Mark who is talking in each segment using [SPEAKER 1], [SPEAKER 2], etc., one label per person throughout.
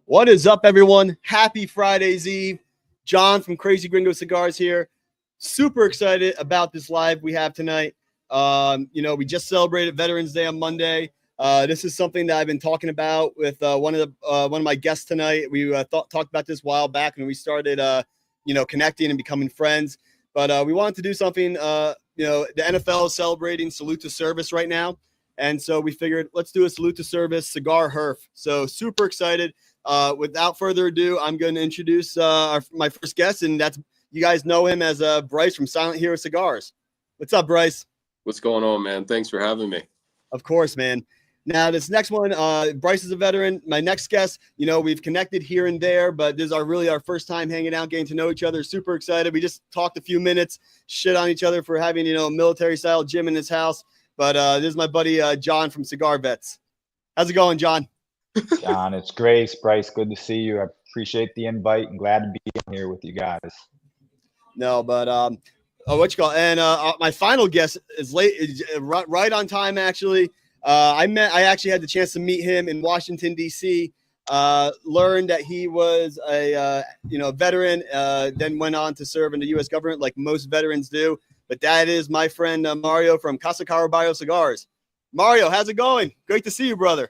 [SPEAKER 1] What is up, everyone? Happy Friday's Eve. John from Crazy Gringo Cigars here. Super excited about this live we have tonight. We just celebrated Veterans Day on Monday. This is something that I've been talking about with one of my guests tonight. We talked about this a while back when we started, connecting and becoming friends. But we wanted to do something. The NFL is celebrating Salute to Service right now, and so we figured let's do a Salute to Service cigar herf. So super excited. Without further ado, I'm going to introduce my first guest, and that's, you guys know him as Bryce from Silent Hero Cigars. What's up, Bryce?
[SPEAKER 2] What's going on, man? Thanks for having me.
[SPEAKER 1] Of course, man. Now, this next one, Bryce is a veteran. My next guest, we've connected here and there, but this is our first time hanging out, getting to know each other. Super excited. We just talked a few minutes, shit on each other for having, a military-style gym in his house. But this is my buddy John from Cigar Vets. How's it going, John?
[SPEAKER 3] John, it's Grace. Bryce, good to see you. I appreciate the invite and glad to be here with you guys.
[SPEAKER 1] No, but what you call? And my final guest is right on time. Actually, I actually had the chance to meet him in Washington D.C. Learned that he was a veteran. Then went on to serve in the U.S. government, like most veterans do. But that is my friend Mario from Casa Caraballo Cigars. Mario, how's it going? Great to see you, brother.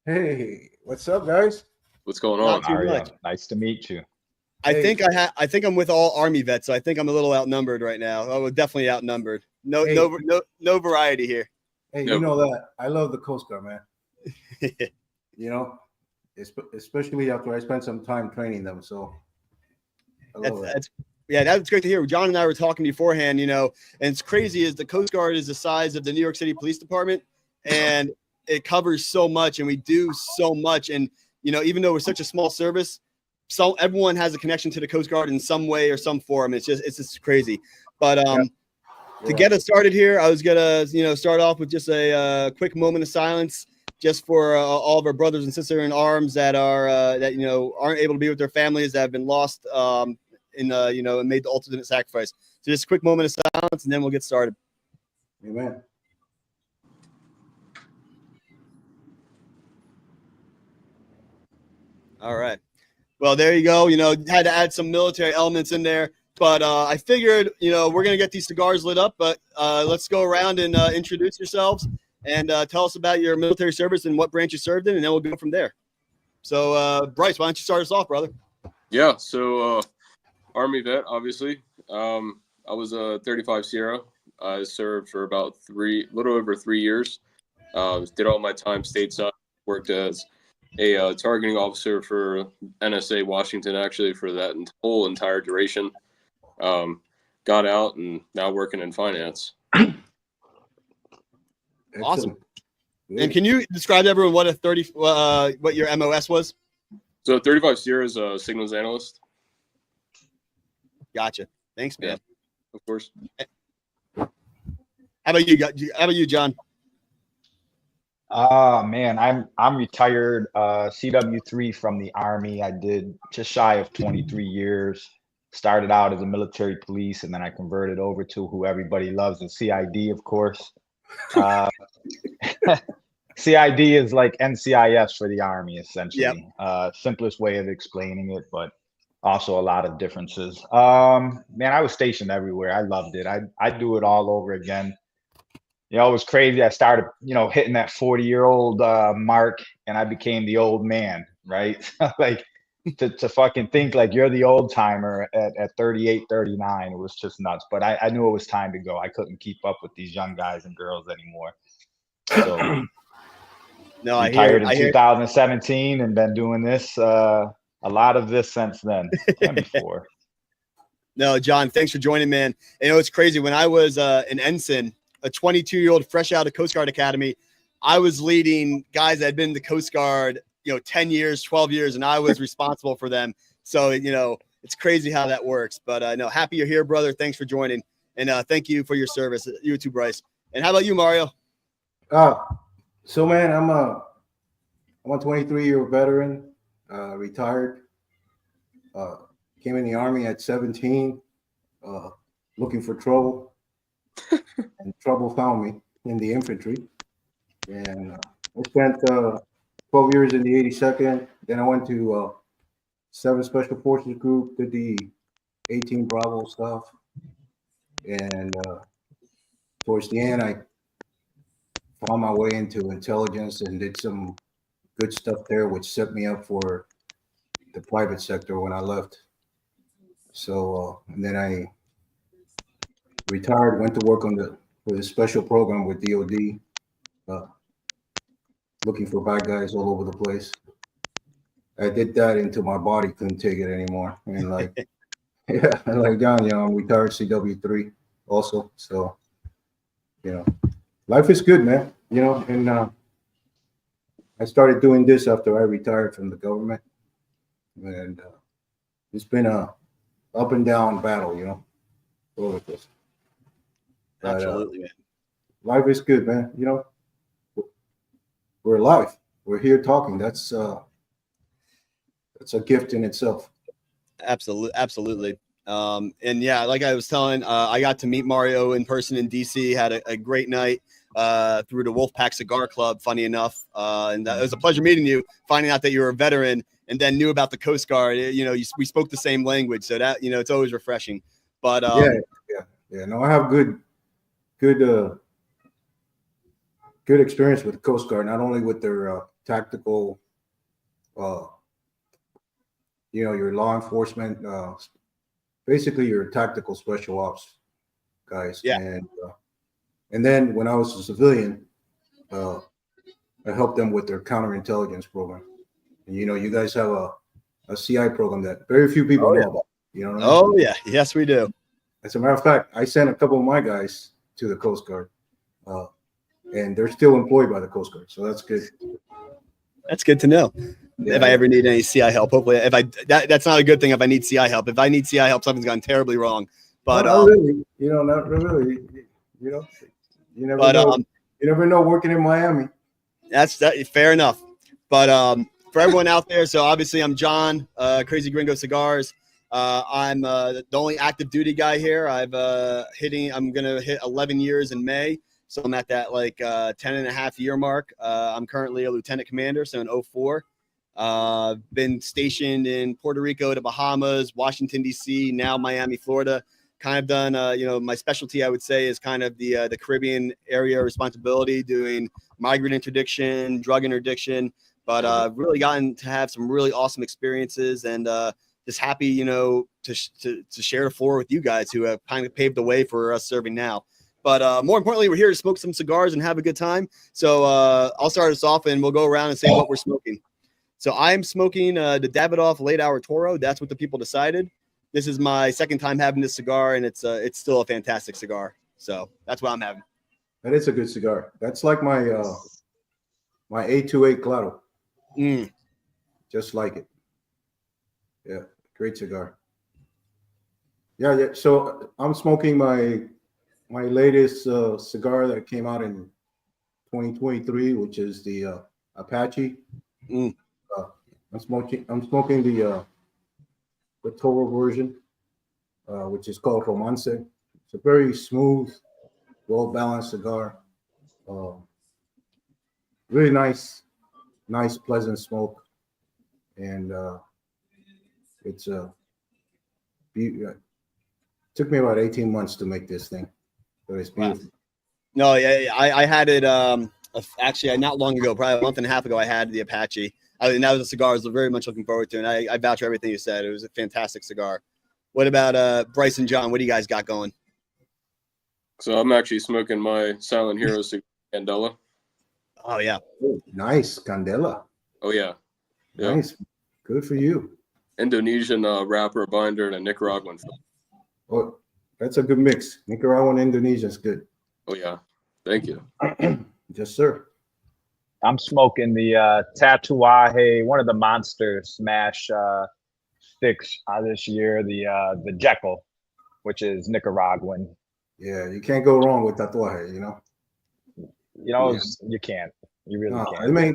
[SPEAKER 4] Hey, what's up, guys?
[SPEAKER 2] What's going on?
[SPEAKER 3] Mario, nice to meet you.
[SPEAKER 1] I think I'm with all Army vets, so I think I'm a little outnumbered right now. I was definitely outnumbered. No variety here.
[SPEAKER 4] Hey, you know that I love the Coast Guard, man. Especially after I spent some time training them. So
[SPEAKER 1] that's great to hear. John and I were talking beforehand, and it's crazy is the Coast Guard is the size of the New York City Police Department, and it covers so much, and we do so much. And, even though we're such a small service, so everyone has a connection to the Coast Guard in some way or some form. It's just crazy. But to get us started here, I was gonna, start off with just a quick moment of silence, just for all of our brothers and sisters in arms that are aren't able to be with their families, that have been lost and made the ultimate sacrifice. So just a quick moment of silence, and then we'll get started.
[SPEAKER 4] Amen.
[SPEAKER 1] All right. Well, there you go. Had to add some military elements in there, but I figured, we're going to get these cigars lit up, but let's go around and introduce yourselves and tell us about your military service and what branch you served in, and then we'll go from there. So, Bryce, why don't you start us off, brother?
[SPEAKER 2] Yeah. So, Army vet, obviously. I was a 35 Sierra. I served for about little over 3 years. Did all my time stateside, worked as a targeting officer for NSA Washington, actually, for that whole entire duration. Got out and now working in finance.
[SPEAKER 1] Awesome. And can you describe to everyone what your MOS was?
[SPEAKER 2] So 35 Sierra is a signals analyst.
[SPEAKER 1] Gotcha. Thanks, man.
[SPEAKER 2] Yeah, of course.
[SPEAKER 1] How about you, John?
[SPEAKER 3] Man, I'm retired CW3 from the Army. I did just shy of 23 years. Started out as a military police, and then I converted over to who everybody loves, the CID, of course. CID is like NCIS for the Army, essentially. Yep. Simplest way of explaining it, but also a lot of differences. Man, I was stationed everywhere. I loved it. I'd do it all over again. It was crazy. I started, hitting that 40-year-old mark, and I became the old man, right? Like to fucking think like you're the old timer at 38, 39. It was just nuts. But I knew it was time to go. I couldn't keep up with these young guys and girls anymore. So
[SPEAKER 1] no, I
[SPEAKER 3] retired in 2017 and been doing this, a lot of this since then and before.
[SPEAKER 1] No, John, thanks for joining, man. It's crazy. When I was an ensign, a 22-year-old fresh out of Coast Guard Academy, I was leading guys that had been in the Coast Guard, 10 years, 12 years, and I was responsible for them. So, it's crazy how that works. But no, happy you're here, brother. Thanks for joining. And thank you for your service. You too, Bryce. And how about you, Mario?
[SPEAKER 4] So, man, I'm a 23-year veteran, retired. Came in the Army at 17, looking for trouble. And trouble found me in the infantry. And I spent 12 years in the 82nd. Then I went to 7 Special Forces Group, did the 18 Bravo stuff. And towards the end, I found my way into intelligence and did some good stuff there, which set me up for the private sector when I left. So, and then I retired, went to work for the special program with DOD, looking for bad guys all over the place. I did that until my body couldn't take it anymore. And like, yeah, and like John, I'm retired CW3 also. So, life is good, man. And I started doing this after I retired from the government. And it's been a up and down battle, all of this. But,
[SPEAKER 1] Absolutely, man.
[SPEAKER 4] Life is good, man. We're alive. We're here talking. That's a gift in itself.
[SPEAKER 1] Absolutely. And yeah, like I was telling, I got to meet Mario in person in DC, had a great night through the Wolfpack Cigar Club, funny enough. And it was a pleasure meeting you, finding out that you were a veteran and then knew about the Coast Guard. We spoke the same language. So that, it's always refreshing. But
[SPEAKER 4] yeah. No, I have good experience with the Coast Guard, not only with their tactical, your law enforcement, basically your tactical special ops guys.
[SPEAKER 1] Yeah.
[SPEAKER 4] And then when I was a civilian, I helped them with their counterintelligence program. And you guys have a CI program that very few people know about. You know what I mean?
[SPEAKER 1] Oh yeah, yes we do.
[SPEAKER 4] As a matter of fact, I sent a couple of my guys to the Coast Guard, and they're still employed by the Coast Guard. So that's good.
[SPEAKER 1] That's good to know. Yeah, if I ever need any CI help, hopefully, that's not a good thing. If I need CI help, something's gone terribly wrong. But
[SPEAKER 4] not really, not really. You never know. You never know working in Miami.
[SPEAKER 1] That's fair enough. But for everyone out there, so obviously I'm John, Crazy Gringo Cigars. I'm the only active duty guy here. I'm gonna hit 11 years in May. So I'm at that 10 and a half year mark. I'm currently a lieutenant commander, so in 04. Been stationed in Puerto Rico, the Bahamas, Washington, D.C., now Miami, Florida. Kind of done, my specialty, I would say, is kind of the Caribbean area responsibility, doing migrant interdiction, drug interdiction, but really gotten to have some really awesome experiences and just happy, to share the floor with you guys who have kind of paved the way for us serving now. But more importantly, we're here to smoke some cigars and have a good time. So I'll start us off and we'll go around and say what we're smoking. So I'm smoking the Davidoff Late Hour Toro. That's what the people decided. This is my second time having this cigar, and it's still a fantastic cigar. So that's what I'm having.
[SPEAKER 4] That is a good cigar. That's like my my A28 Claro. Just like it. Yeah, great cigar. Yeah. So I'm smoking my latest cigar that came out in 2023, which is the Apache. I'm smoking the Toro version, which is called Romance. It's a very smooth, well-balanced cigar. Really nice, pleasant smoke, and it's took me about 18 months to make this thing, but it's beautiful.
[SPEAKER 1] Wow. No, yeah, I had it actually not long ago, probably a month and a half ago. I had the Apache. And that was a cigar I was very much looking forward to, and I vouch for everything you said. It was a fantastic cigar. What about Bryce and John? What do you guys got going?
[SPEAKER 2] So I'm actually smoking my Silent Hero cigar, Candela.
[SPEAKER 1] Oh yeah,
[SPEAKER 4] nice Candela.
[SPEAKER 2] Oh yeah,
[SPEAKER 4] nice, good for you.
[SPEAKER 2] Indonesian wrapper, binder, and a Nicaraguan.
[SPEAKER 4] Oh, that's a good mix. Nicaraguan, Indonesian is good.
[SPEAKER 2] Oh yeah, thank you.
[SPEAKER 4] Yes, sir.
[SPEAKER 3] I'm smoking the Tatuaje, one of the Monster Smash sticks this year, the Jekyll, which is Nicaraguan.
[SPEAKER 4] Yeah, you can't go wrong with Tatuaje,
[SPEAKER 3] You can't. You really can't.
[SPEAKER 4] I mean,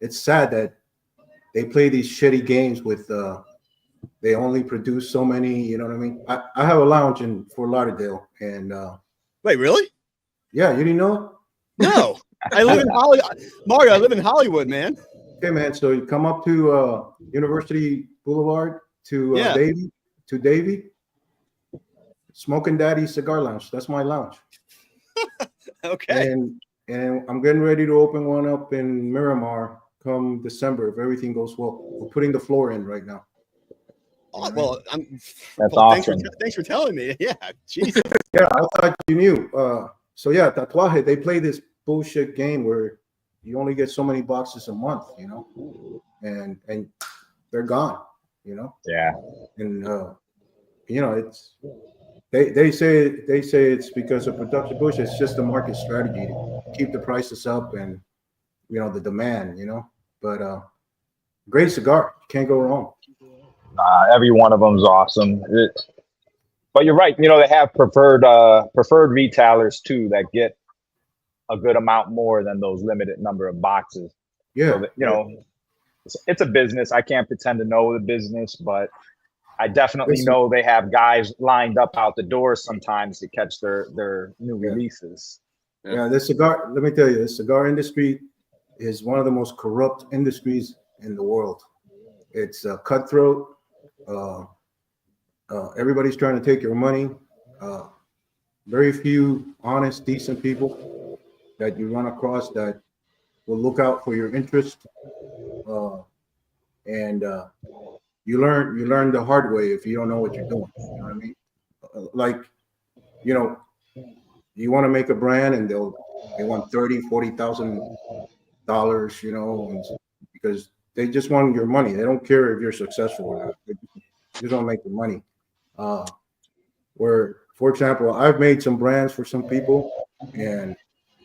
[SPEAKER 4] it's sad that they play these shitty games with they only produce so many, you know what I mean? I have a lounge in Fort Lauderdale, and
[SPEAKER 1] wait, really?
[SPEAKER 4] Yeah, you didn't know?
[SPEAKER 1] No. I live in Hollywood. Mario, I live in Hollywood, man.
[SPEAKER 4] Okay, man. So you come up to University Boulevard to
[SPEAKER 1] Yeah.
[SPEAKER 4] Davie. Smoking Daddy Cigar Lounge. That's my lounge.
[SPEAKER 1] Okay.
[SPEAKER 4] And I'm getting ready to open one up in Miramar come December if everything goes well. We're putting the floor in right now.
[SPEAKER 1] Oh, well,
[SPEAKER 3] That's awesome.
[SPEAKER 1] Thanks for telling me. Yeah, Jesus.
[SPEAKER 4] Yeah, I thought you knew. So yeah, Tatuaje, they play this bullshit game where you only get so many boxes a month, you know, and they're gone, you know.
[SPEAKER 3] Yeah.
[SPEAKER 4] And you know, it's they say it's because of production push. It's just a market strategy to keep the prices up and you know the demand, you know. But great cigar, can't go wrong.
[SPEAKER 3] Every one of them is awesome. But you're right. You know, they have preferred retailers too that get a good amount more than those limited number of boxes.
[SPEAKER 4] Yeah,
[SPEAKER 3] so that, you know, it's a business. I can't pretend to know the business, but I definitely know they have guys lined up out the door sometimes to catch their new releases.
[SPEAKER 4] Yeah, the cigar. Let me tell you, the cigar industry is one of the most corrupt industries in the world. It's cutthroat. Everybody's trying to take your money. Very few honest, decent people that you run across that will look out for your interest. And you learn the hard way if you don't know what you're doing. You know what I mean? Like, you know, you want to make a brand and they want $30,000-$40,000, you know, because they just want your money. They don't care if you're successful or not. They just want to make the money. Where, for example, I've made some brands for some people, and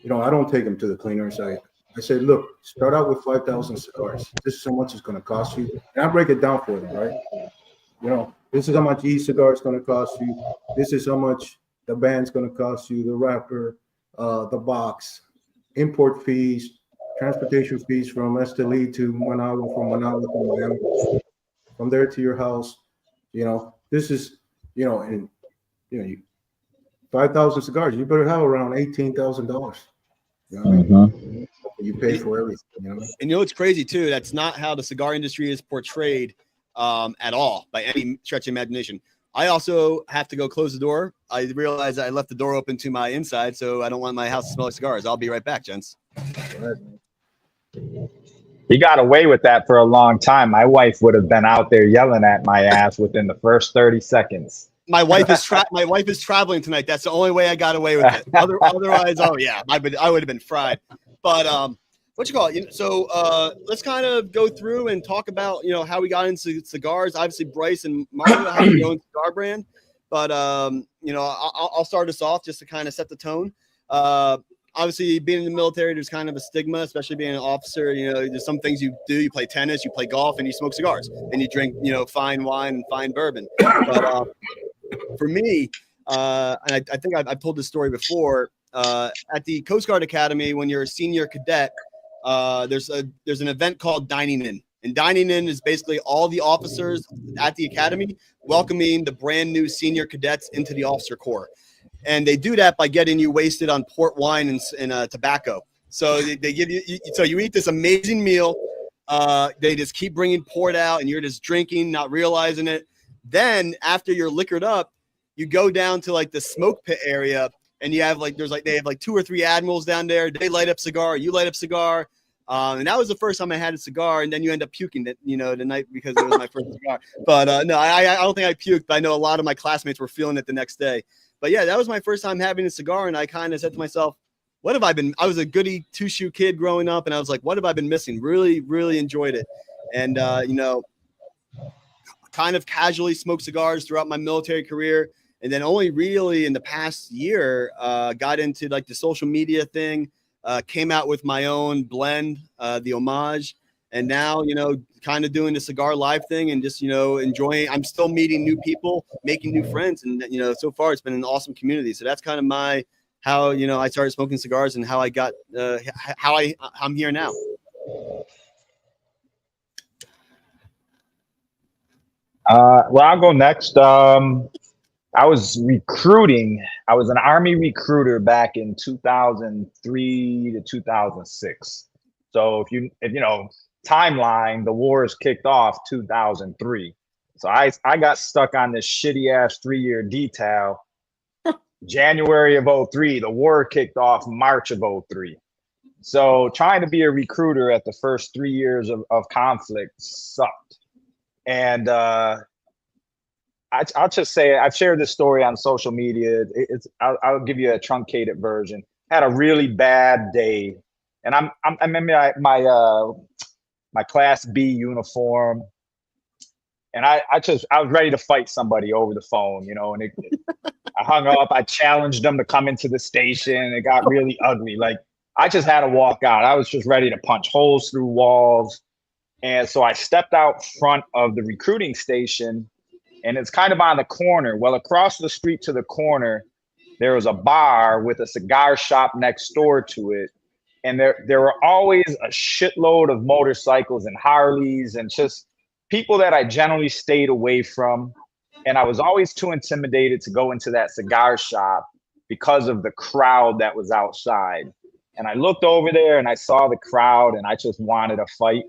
[SPEAKER 4] you know, I don't take them to the cleaners. I say, look, start out with 5,000 cigars. This is how much it's going to cost you, and I break it down for them, right? You know, this is how much each cigar is going to cost you. This is how much the band's going to cost you, the wrapper, the box, import fees, transportation fees from Esteli to Managua, from Managua to Miami, from there to your house. You know, this is, you know, and you know, 5,000 cigars, you better have around $18,000. You know what I mean? You pay for everything. You know,
[SPEAKER 1] and you know what's crazy too? That's not how the cigar industry is portrayed at all by any stretch of imagination. I also have to go close the door. I realized I left the door open to my inside, so I don't want my house to smell like cigars. I'll be right back, gents.
[SPEAKER 3] He got away with that for a long time. My wife would have been out there yelling at my ass within the first 30 seconds.
[SPEAKER 1] My wife is traveling tonight. That's the only way I got away with it. Otherwise, oh yeah, I would have been fried. But what you call it? So let's kind of go through and talk about how we got into cigars. Obviously, Bryce and Mario have their own cigar brand, but I'll start us off just to kind of set the tone. Obviously, being in the military, there's kind of a stigma, especially being an officer. There's some things you do. You play tennis, you play golf, and you smoke cigars, and you drink fine wine and fine bourbon. But for me, and I think I've told this story before. At the Coast Guard Academy, when you're a senior cadet, there's an event called Dining In. And Dining In is basically all the officers at the academy welcoming the brand new senior cadets into the officer corps. And they do that by getting you wasted on port wine and tobacco. So they give you, so you eat this amazing meal. They just keep bringing port out and you're just drinking, not realizing it. Then after you're liquored up, you go down to like the smoke pit area. And you have they have 2 or 3 admirals down there. They light up cigar. You light up cigar. And that was the first time I had a cigar. And then you end up puking the night because it was my first cigar. But no, I don't think I puked. But I know a lot of my classmates were feeling it the next day. But yeah, that was my first time having a cigar. And I kind of said to myself, what have I been? I was a goody 2-shoe kid growing up. And I was like, what have I been missing? Really, really enjoyed it. And, kind of casually smoked cigars throughout my military career. And then only really in the past year, got into like the social media thing, came out with my own blend, the Homage. And now, kind of doing the Cigar Live thing and just, enjoying. I'm still meeting new people, making new friends. And, so far it's been an awesome community. So that's kind of how I started smoking cigars and how I got, I'm here now.
[SPEAKER 3] Well, I'll go next. I was recruiting. I was an Army recruiter back in 2003 to 2006. So if you know timeline, the wars kicked off 2003. So I got stuck on this shitty ass 3-year detail. January of 03, the war kicked off March of 03. So trying to be a recruiter at the first 3 years of conflict sucked. And I'll just say I've shared this story on social media. I'll give you a truncated version. Had a really bad day, and I'm in my Class B uniform, and I was ready to fight somebody over the phone, you know. And I hung up. I challenged them to come into the station. It got really ugly. Like I just had to walk out. I was just ready to punch holes through walls, and so I stepped out front of the recruiting station. And it's kind of on the corner. Well, across the street to the corner, there was a bar with a cigar shop next door to it. And there were always a shitload of motorcycles and Harleys and just people that I generally stayed away from. And I was always too intimidated to go into that cigar shop because of the crowd that was outside. And I looked over there and I saw the crowd and I just wanted a fight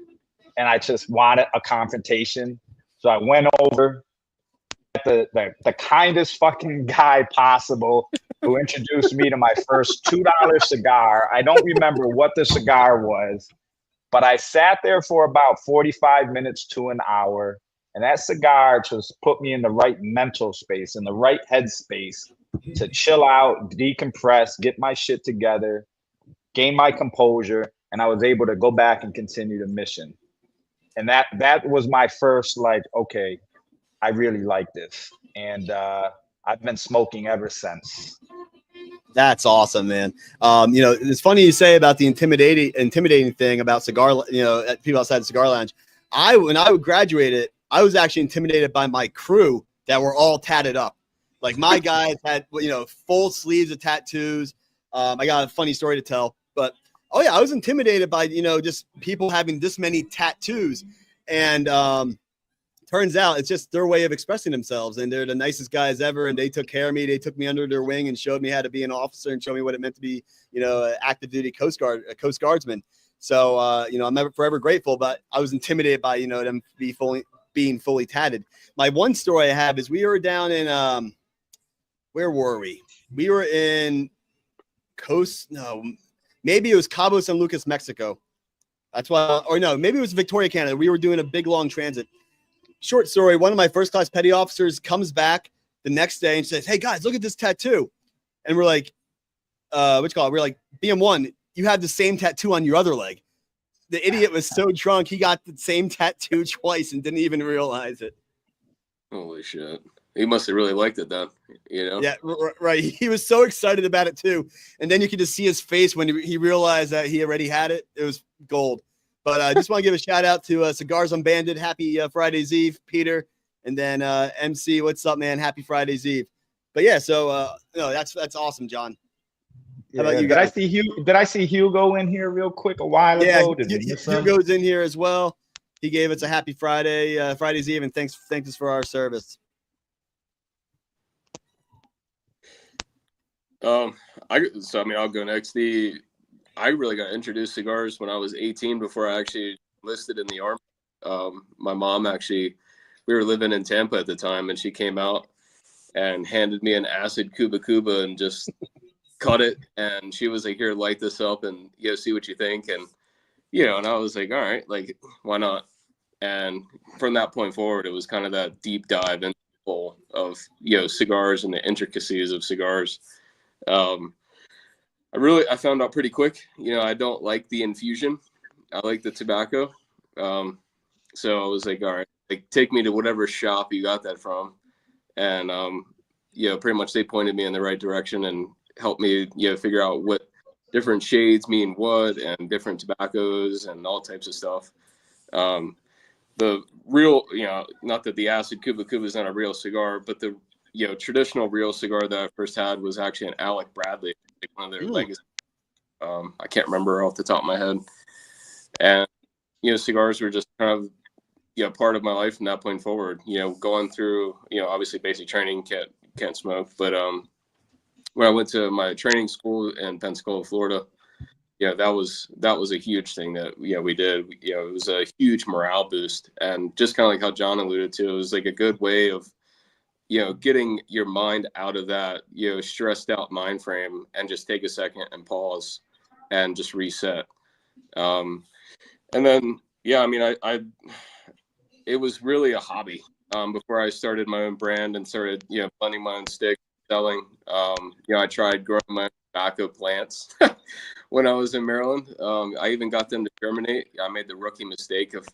[SPEAKER 3] and I just wanted a confrontation. So I went over. The kindest fucking guy possible who introduced me to my first $2 cigar. I don't remember what the cigar was, but I sat there for about 45 minutes to an hour, and that cigar just put me in the right mental space, in the right headspace to chill out, decompress, get my shit together, gain my composure, and I was able to go back and continue the mission. And that was my first, like, okay, I really like this. And I've been smoking ever since.
[SPEAKER 1] That's awesome, man. You know, it's funny you say about the intimidating thing about cigar, you know, people outside the cigar lounge. When I graduated, I was actually intimidated by my crew that were all tatted up. Like my guys had, you know, full sleeves of tattoos. I got a funny story to tell, but oh yeah, I was intimidated by, you know, just people having this many tattoos. And turns out it's just their way of expressing themselves, and they're the nicest guys ever. And they took care of me. They took me under their wing and showed me how to be an officer and showed me what it meant to be, you know, an active duty Coast Guardsman. So, you know, I'm forever grateful, but I was intimidated by, you know, them being fully tatted. My one story I have is we were down in, where were we? We were in maybe it was Cabo San Lucas, Mexico. That's why, or no, maybe it was Victoria, Canada. We were doing a big, long transit. Short story, one of my first class petty officers comes back the next day and says, "Hey guys, look at this tattoo." And we're like, we're like, BM1, you have the same tattoo on your other leg. The idiot was so drunk, he got the same tattoo twice and didn't even realize it.
[SPEAKER 2] Holy shit. He must have really liked it then, you know?
[SPEAKER 1] Yeah, right. He was so excited about it too. And then you could just see his face when he realized that he already had it. It was gold. But I just want to give a shout out to Cigars Unbanded. Happy Friday's Eve, Peter. And then MC, what's up, man? Happy Friday's Eve. But yeah, so no, that's awesome, John. How about you guys?
[SPEAKER 3] Did I see Hugo in here real quick a while ago?
[SPEAKER 1] Hugo's in here as well. He gave us a happy Friday's Eve, and thanks us for our service.
[SPEAKER 2] I'll go next. I really got introduced to cigars when I was 18 before I actually enlisted in the Army. My mom we were living in Tampa at the time, and she came out and handed me an acid Cuba and just cut it. And she was like, "Here, light this up and, you know, see what you think." And, you know, and I was like, all right, like, why not? And from that point forward, it was kind of that deep dive into the whole of, you know, cigars and the intricacies of cigars. I found out pretty quick, you know, I don't like the infusion. I like the tobacco. So I was like, all right, like, take me to whatever shop you got that from. And, you know, pretty much they pointed me in the right direction and helped me, you know, figure out what different shades mean what and different tobaccos and all types of stuff. The real, you know, not that the acid Cuba is not a real cigar, but the, you know, traditional real cigar that I first had was actually an Alec Bradley, like one of their legacy. I can't remember off the top of my head. And, you know, cigars were just kind of, you know, part of my life from that point forward, you know, going through, you know, obviously basic training, can't smoke. But when I went to my training school in Pensacola, Florida, yeah, that was a huge thing that we did. It was a huge morale boost, and just kind of like how John alluded to, it was like a good way of getting your mind out of that stressed out mind frame and just take a second and pause and just reset. And then I mean, I it was really a hobby before I started my own brand and started blending my own stick, selling. I tried growing my own tobacco plants when I was in Maryland. I even got them to germinate. I made the rookie mistake of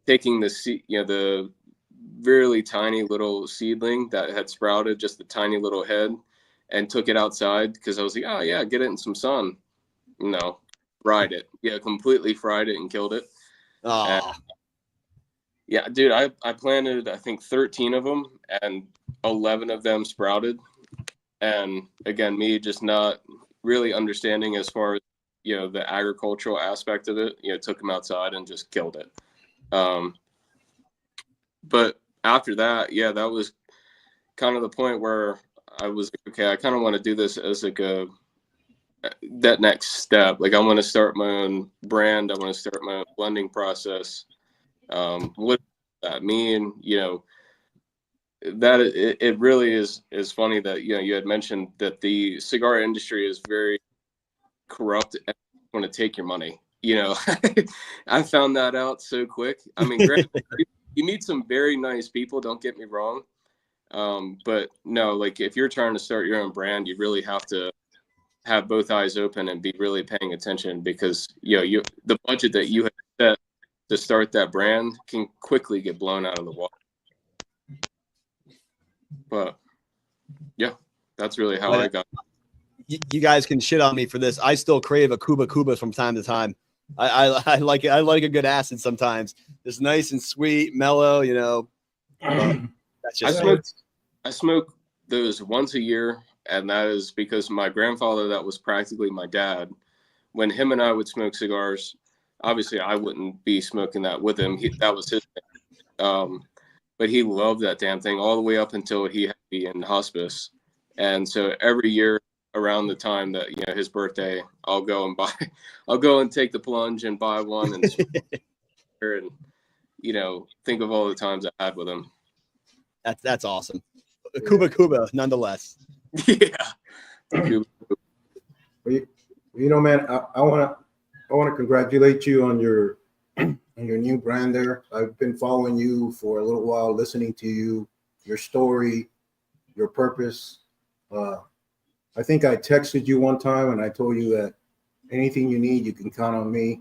[SPEAKER 2] taking the really tiny little seedling that had sprouted, just a tiny little head, and took it outside because I was like, oh yeah, get it in some sun. No, fried it. Yeah, completely fried it and killed it.
[SPEAKER 1] Oh.
[SPEAKER 2] Yeah, dude, I planted, I think 13 of them, and 11 of them sprouted. And again, me just not really understanding as far as, the agricultural aspect of it, took them outside and just killed it. But after that, that was kind of the point where I was like, okay, I kind of want to do this as like that next step. Like I want to start my own brand. I want to start my own blending process. What does that mean? That it really is funny that you had mentioned that the cigar industry is very corrupt and want to take your money. I found that out so quick. I mean, granted, you meet some very nice people, don't get me wrong, but no, like if you're trying to start your own brand, you really have to have both eyes open and be really paying attention, because the budget that you have set to start that brand can quickly get blown out of the water. But yeah, that's really how I got.
[SPEAKER 1] You guys can shit on me for this. I still crave a Cuba from time to time. I like it. I like a good acid sometimes. It's nice and sweet, mellow. That's just
[SPEAKER 2] I smoke those once a year, and that is because my grandfather, that was practically my dad. When him and I would smoke cigars, obviously I wouldn't be smoking that with him. That was his thing. But he loved that damn thing all the way up until he had to be in hospice. And so every year around the time that his birthday, I'll go and take the plunge and buy one and think of all the times I had with him.
[SPEAKER 1] That's awesome. Cuba nonetheless.
[SPEAKER 2] Yeah.
[SPEAKER 4] Man, I want to congratulate you on your new brand there. I've been following you for a little while, listening to you, your story, your purpose. I think I texted you one time and I told you that anything you need, you can count on me.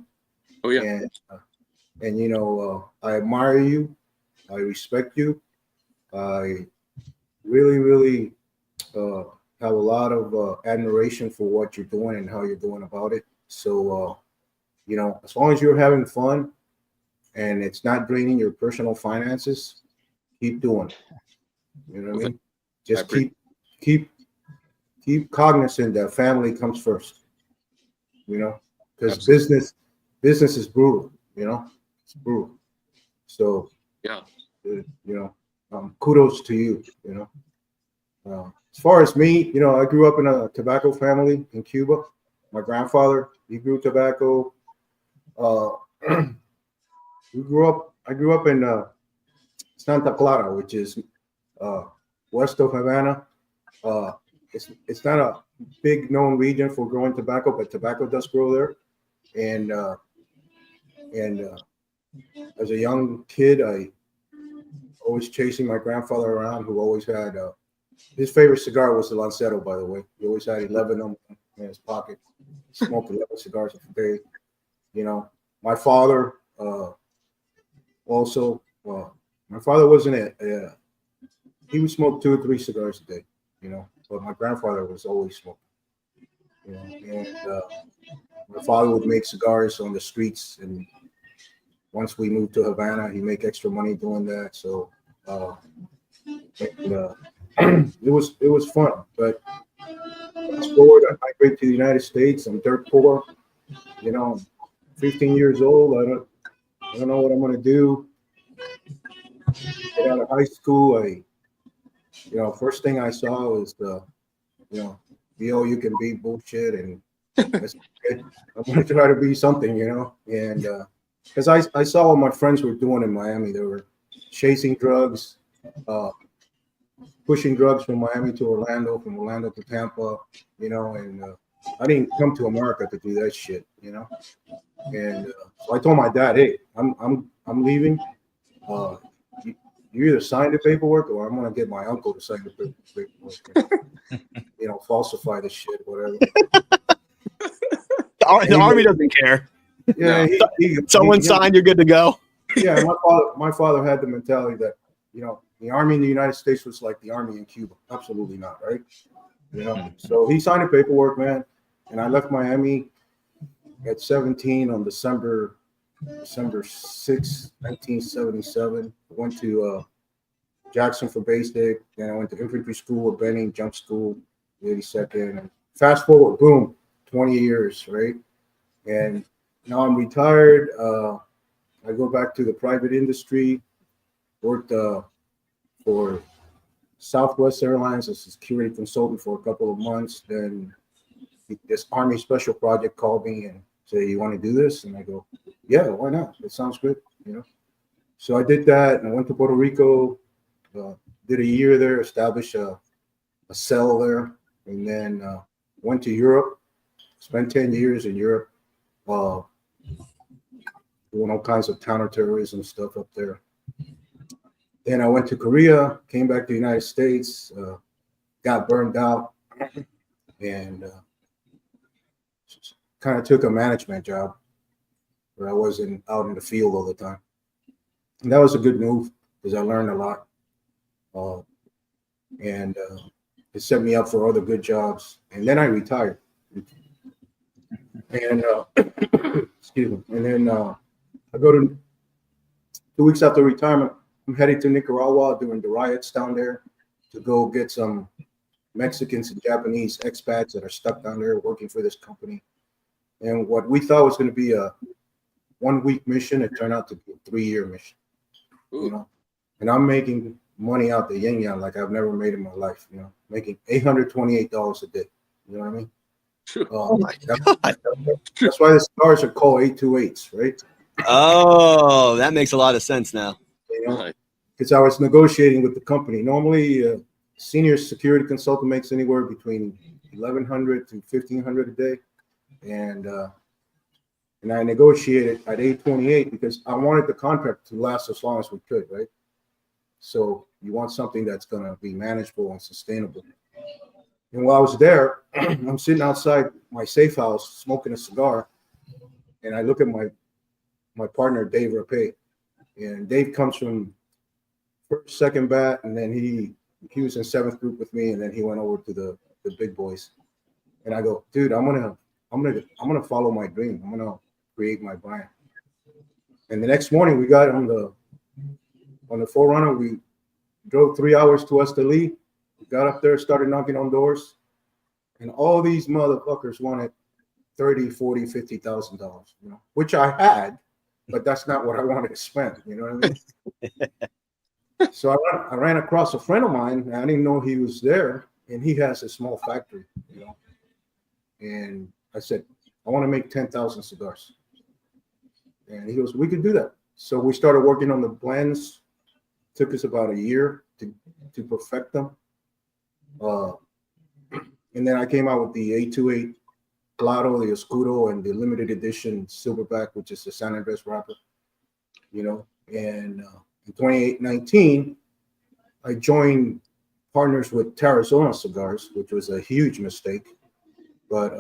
[SPEAKER 2] Oh yeah.
[SPEAKER 4] And I admire you. I respect you. I really, really have a lot of admiration for what you're doing and how you're going about it. So, as long as you're having fun and it's not draining your personal finances, keep doing it. You know what I mean? Just keep cognizant that family comes first. Because business is brutal. It's brutal. So
[SPEAKER 2] yeah,
[SPEAKER 4] kudos to you. As far as me, I grew up in a tobacco family in Cuba. My grandfather, he grew tobacco. I grew up in Santa Clara, which is west of Havana. It's not a big known region for growing tobacco, but tobacco does grow there. And as a young kid, I always chasing my grandfather around, who always had his favorite cigar was the Lancero, by the way. He always had 11 of them in his pocket, smoked 11 cigars a day. My father also. My father wasn't he would smoke 2 or 3 cigars a day. But my grandfather was always smoking. And my father would make cigars on the streets, and once we moved to Havana, he make extra money doing that. So it was fun. But fast forward, I migrated to the United States. I'm dirt poor. I'm 15 years old. I don't know what I'm gonna do. Get out of high school, I first thing I saw was be all you can be bullshit, and I'm gonna try to be something, and because I saw what my friends were doing in Miami. They were chasing drugs, pushing drugs from Miami to Orlando, from Orlando to Tampa, and I didn't come to America to do that shit, and so I told my dad, hey, I'm leaving. You either sign the paperwork or I'm gonna get my uncle to sign the paperwork. Falsify the shit, whatever.
[SPEAKER 1] The Army doesn't care.
[SPEAKER 4] Yeah,
[SPEAKER 1] someone signed, you're good to go.
[SPEAKER 4] Yeah, my father had the mentality that the Army in the United States was like the Army in Cuba. Absolutely not, right? So he signed the paperwork, man, and I left Miami at 17 on December 6, 1977. I went to Jackson for basic, then I went to infantry school at Benning, jump school, 82nd. And fast forward, boom, 20 years, right? And now I'm retired. I go back to the private industry, worked for Southwest Airlines as a security consultant for a couple of months. Then this Army Special Project called me and said, you want to do this? And I go, yeah, why not? It sounds good, So I did that, and I went to Puerto Rico, did a year there, established a cell there, and then went to Europe, spent 10 years in Europe, doing all kinds of counterterrorism stuff up there. Then I went to Korea, came back to the United States, got burned out, and kind of took a management job where I wasn't out in the field all the time. And that was a good move because I learned a lot. And it set me up for other good jobs. And then I retired. And excuse me. And then I go to 2 weeks after retirement, I'm heading to Nicaragua during the riots down there to go get some Mexicans and Japanese expats that are stuck down there working for this company. And what we thought was going to be a 1 week mission, it turned out to be a 3-year mission. And I'm making money out the yin yang like I've never made in my life. Making $828 a day. You know what I mean?
[SPEAKER 1] Oh my God.
[SPEAKER 4] That's why the cigars are called 828s, right?
[SPEAKER 1] Oh, that makes a lot of sense now.
[SPEAKER 4] Because I was negotiating with the company. Normally, senior security consultant makes anywhere between $1,100 to $1,500 a day, and I negotiated at 828 because I wanted the contract to last as long as we could, right? So you want something that's going to be manageable and sustainable. And while I was there, I'm sitting outside my safe house smoking a cigar, and I look at my partner, Dave Rapay. And Dave comes from first, second bat, and then he was in 7th group with me, and then he went over to the big boys. And I go, dude, I'm gonna follow my dream. I'm gonna create my brand. And the next morning, we got on the 4Runner. We drove 3 hours to Esteli. We got up there, started knocking on doors, and all these motherfuckers wanted $30,000, $40,000, $50,000, which I had, but that's not what I wanted to spend. You know what I mean? So I ran across a friend of mine, and I didn't know he was there, and he has a small factory, And I said, I want to make 10,000 cigars. And he goes, we could do that. So we started working on the blends. Took us about a year to perfect them. And then I came out with the 828 Claro, the Oscuro, and the limited edition Silverback, which is the San Andres wrapper. And in 2019, I joined partners with Tarazona Cigars, which was a huge mistake. But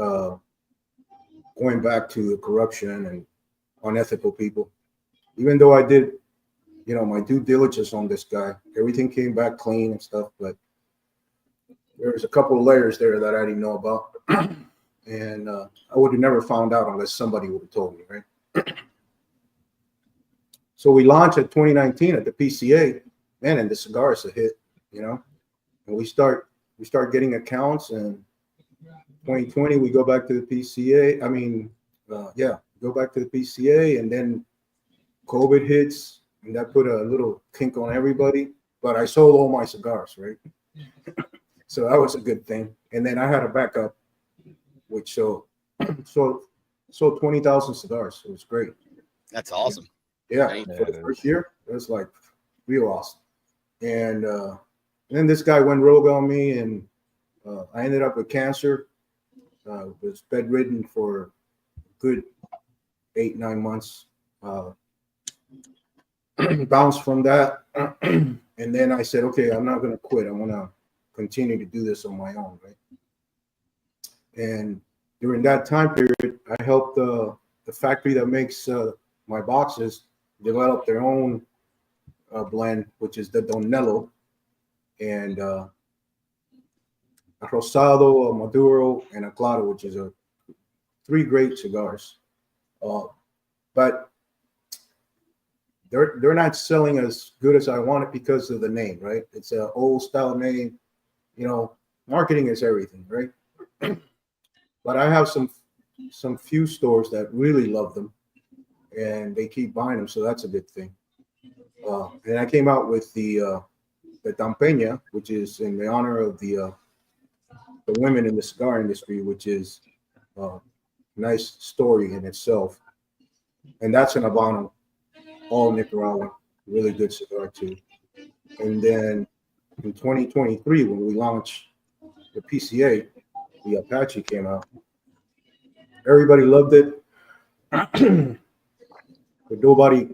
[SPEAKER 4] going back to the corruption and unethical people, even though I did, my due diligence on this guy, everything came back clean and stuff, but there was a couple of layers there that I didn't know about. And I would have never found out unless somebody would have told me, right? So we launched at 2019 at the PCA, man, and the cigar is a hit, and we start getting accounts, and 2020 we go back to the PCA. Go back to the PCA, and then COVID hits, and that put a little kink on everybody. But I sold all my cigars, right? So that was a good thing. And then I had a backup, which sold 20,000 cigars. It was great.
[SPEAKER 1] That's awesome.
[SPEAKER 4] Yeah,
[SPEAKER 2] Yeah,
[SPEAKER 4] for the first year, it was like real awesome. And then this guy went rogue on me, and I ended up with cancer. Was bedridden for a good 8-9 months. Bounced from that, and then I said, okay, I'm not going to quit. I'm going to continue to do this on my own, right? And during that time period, I helped the factory that makes my boxes develop their own blend, which is the Donello, and a Rosado, a Maduro, and a Claro, which is 3 great cigars. But they're not selling as good as I want it because of the name, right? It's an old style name. You know, marketing is everything, right? But I have some few stores that really love them, and they keep buying them, so that's a good thing. And I came out with the Dampeña, which is in the honor of the women in the cigar industry, which is a nice story in itself. And that's an Habano, all Nicaraguan, really good cigar too. And then in 2023, when we launched the PCA, the Apache came out. Everybody loved it, but nobody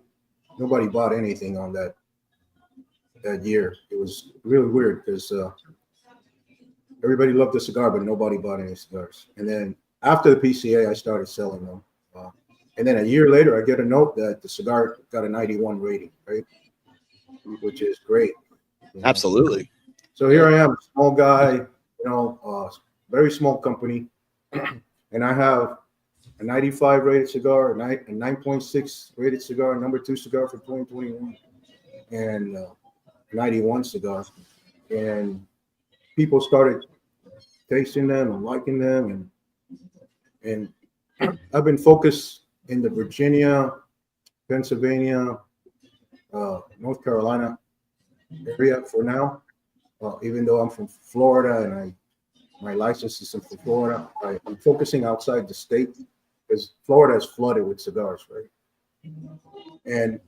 [SPEAKER 4] bought anything on that year. It was really weird because everybody loved the cigar, but nobody bought any cigars. And then after the PCA, I started selling them. And then a year later, I get a note that the cigar got a 91 rating, right? Which is great. You know?
[SPEAKER 1] Absolutely.
[SPEAKER 4] So here I am, small guy, very small company. And I have a 95 rated cigar, a 9.6 rated cigar, number 2 cigar for 2021, and 91 cigar. And people started tasting them and liking them. And I've been focused in the Virginia, Pennsylvania, North Carolina area for now. Even though I'm from Florida and my license is from Florida, I'm focusing outside the state because Florida is flooded with cigars, right? And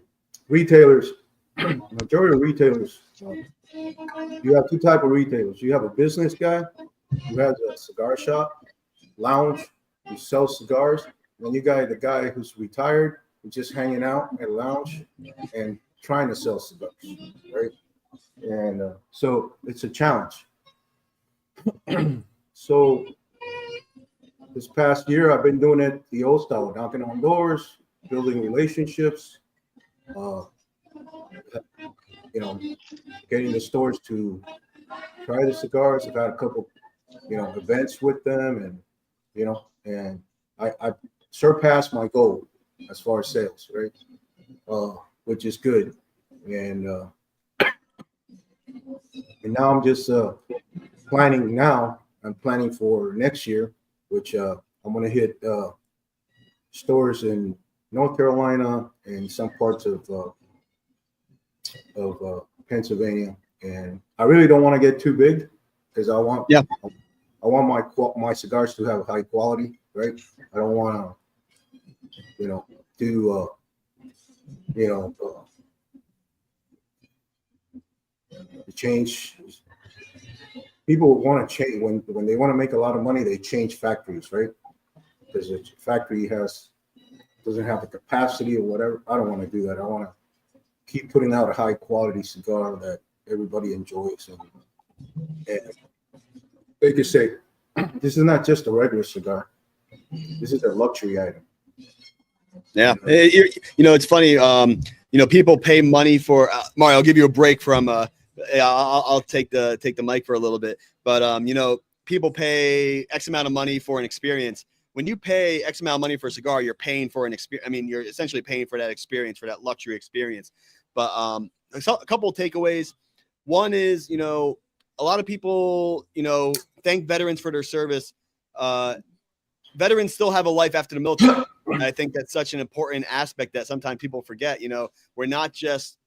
[SPEAKER 4] retailers, majority of retailers, you have 2 types of retailers. You have a business guy who has a cigar shop, lounge, who sells cigars. Then you got the guy who's retired, who's just hanging out at a lounge and trying to sell cigars, right? And so it's a challenge. So this past year, I've been doing it the old style, knocking on doors, building relationships, getting the stores to try the cigars. I've had a couple, events with them, and I surpassed my goal as far as sales, right? Which is good. And now I'm just planning now. I'm planning for next year, which I'm going to hit stores in North Carolina and some parts of Pennsylvania. And I really don't want to get too big because I want my cigars to have high quality, right? I don't want to, do change. People want to change when they want to make a lot of money. They change factories, right? Because the factory doesn't have the capacity or whatever. I don't want to do that. I want to keep putting out a high quality cigar that everybody enjoys, and they could say, "This is not just a regular cigar. This is a luxury item."
[SPEAKER 1] Yeah, it's funny. People pay money for. Mario, I'll give you a break from. I'll take the mic for a little bit, but people pay X amount of money for an experience. When you pay X amount of money for a cigar, you're paying for an experience. I mean, you're essentially paying for that experience, for that luxury experience. But a couple of takeaways. One is, a lot of people, thank veterans for their service. Veterans still have a life after the military. And I think that's such an important aspect that sometimes people forget. We're not just,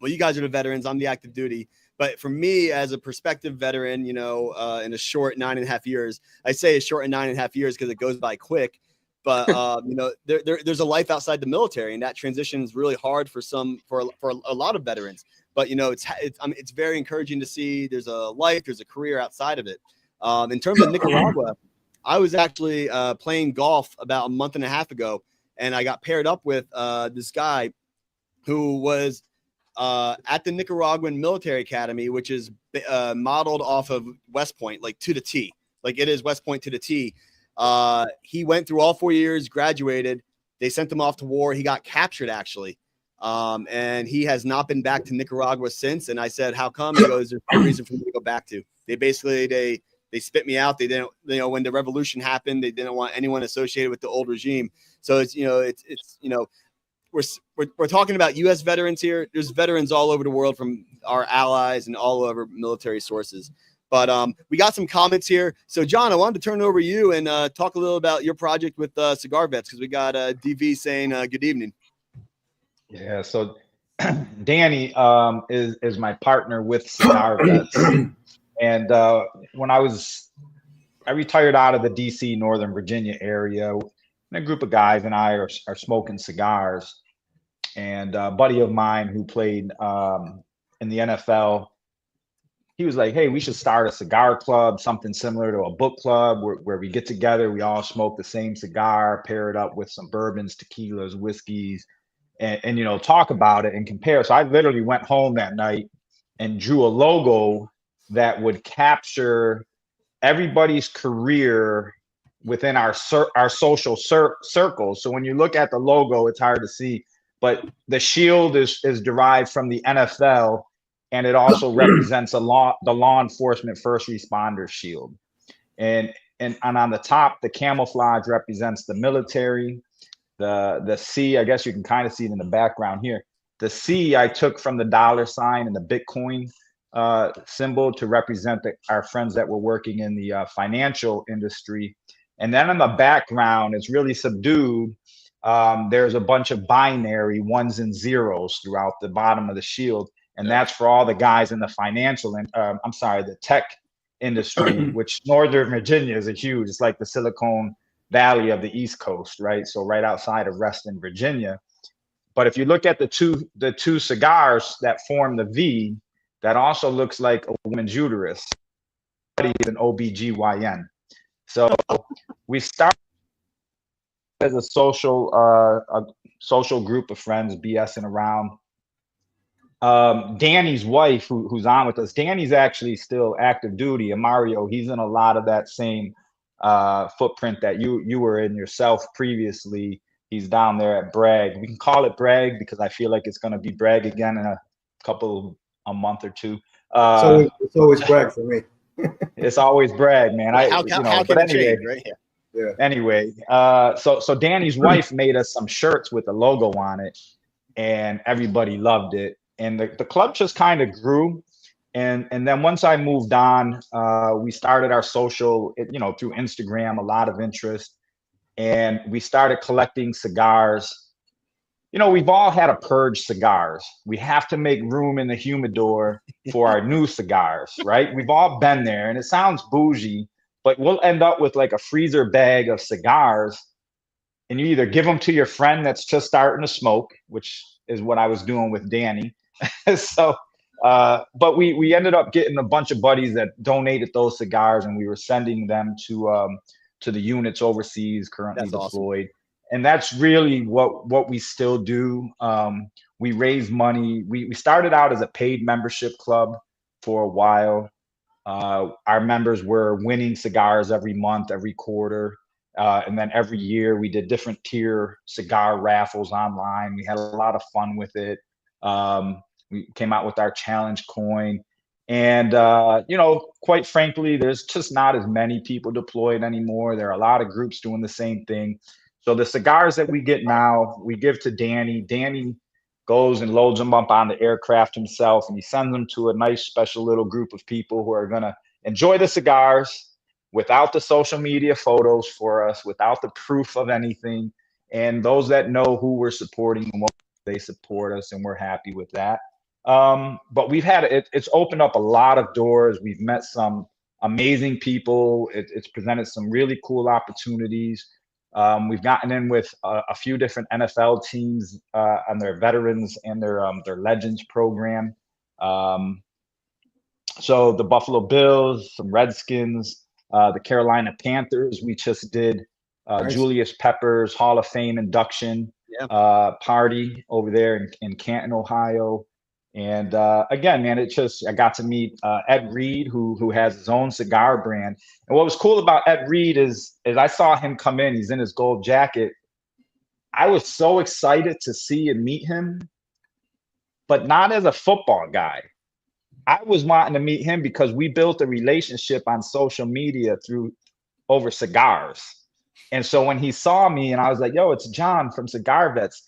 [SPEAKER 1] well, you guys are the veterans, I'm the active duty, But for me, as a prospective veteran, you know, in a short 9.5 years, I say a short 9.5 years because it goes by quick. But you know, there's a life outside the military, and that transition is really hard for a lot of veterans. But you know, it's very encouraging to see there's a life, there's a career outside of it. In terms of Nicaragua, I was actually playing golf about a month and a half ago, and I got paired up with this guy who was at the Nicaraguan Military Academy, which is modeled off of West Point, like to the T. Like it is West Point to the T. He went through all 4 years, graduated. They sent him off to war. He got captured, actually. And he has not been back to Nicaragua since. And I said, how come? He goes, there's no reason for me to go back to. They spit me out. They didn't, you know, when the revolution happened, they didn't want anyone associated with the old regime. So it's, you know, we're talking about U.S. veterans here. There's veterans all over the world from our allies and all over military sources. But we got some comments here. So, John, I wanted to turn it over to you and talk a little about your project with Cigar Vets, because we got DV saying good evening.
[SPEAKER 3] Yeah, so Danny is my partner with Cigar Vets. And when I retired out of the DC, Northern Virginia area, and a group of guys and I are smoking cigars. And a buddy of mine who played in the NFL, he was like, hey, we should start a cigar club, something similar to a book club where we get together, we all smoke the same cigar, pair it up with some bourbons, tequilas, whiskeys, and you know, talk about it and compare. So I literally went home that night and drew a logo that would capture everybody's career within our social circles. So when you look at the logo, it's hard to see, but the shield is derived from the NFL, and it also represents the law enforcement first responder shield. And on the top, the camouflage represents the military. The C, I guess you can kind of see it in the background here. The C I took from the $ and the Bitcoin symbol to represent our friends that were working in the financial industry. And then in the background, it's really subdued. There's a bunch of binary ones and zeros throughout the bottom of the shield. And that's for all the guys in the the tech industry, which Northern Virginia is huge. It's like the Silicon Valley of the East Coast, right? So right outside of Reston, Virginia. But if you look at the two cigars that form the V, that also looks like a woman's uterus. Is an OBGYN. So we started as a social group of friends, BSing around. Danny's wife, who's on with us, Danny's actually still active duty. And Mario, he's in a lot of that same footprint that you were in yourself previously. He's down there at Bragg. We can call it Bragg because I feel like it's going to be Bragg again in a month or two.
[SPEAKER 4] So it's always Bragg for me.
[SPEAKER 3] It's always Bragg, man.
[SPEAKER 1] How can it change, right?
[SPEAKER 3] Yeah. Anyway, so Danny's wife made us some shirts with the logo on it, and everybody loved it. And the club just kind of grew. And then once I moved on, we started our social, through Instagram, a lot of interest. And we started collecting cigars. You know, we've all had to purge cigars. We have to make room in the humidor for our new cigars, right? We've all been there, and it sounds bougie, but we'll end up with like a freezer bag of cigars, and you either give them to your friend that's just starting to smoke, which is what I was doing with Danny. But we ended up getting a bunch of buddies that donated those cigars, and we were sending them to the units overseas currently deployed. Awesome. And that's really what we still do. We raise money. We started out as a paid membership club for a while. Our members were winning cigars every month, every quarter. And then every year we did different tier cigar raffles online. We had a lot of fun with it. We came out with our challenge coin. And, quite frankly, there's just not as many people deployed anymore. There are a lot of groups doing the same thing. So the cigars that we get now, we give to Danny. Danny goes and loads them up on the aircraft himself, and he sends them to a nice special little group of people who are going to enjoy the cigars without the social media photos for us, without the proof of anything. And those that know who we're supporting and what they support us, and we're happy with that. But we've had it's opened up a lot of doors. We've met some amazing people. It's presented some really cool opportunities. We've gotten in with a few different NFL teams on their veterans and their legends program. So the Buffalo Bills, some Redskins, the Carolina Panthers. We just did
[SPEAKER 4] Nice.
[SPEAKER 3] Julius Pepper's Hall of Fame induction party over there in Canton, Ohio. And again, man, I got to meet Ed Reed, who has his own cigar brand. And what was cool about Ed Reed is I saw him come in. He's in his gold jacket. I was so excited to see and meet him, but not as a football guy. I was wanting to meet him because we built a relationship on social media over cigars. And so when he saw me and I was like, yo, it's John from Cigar Vets.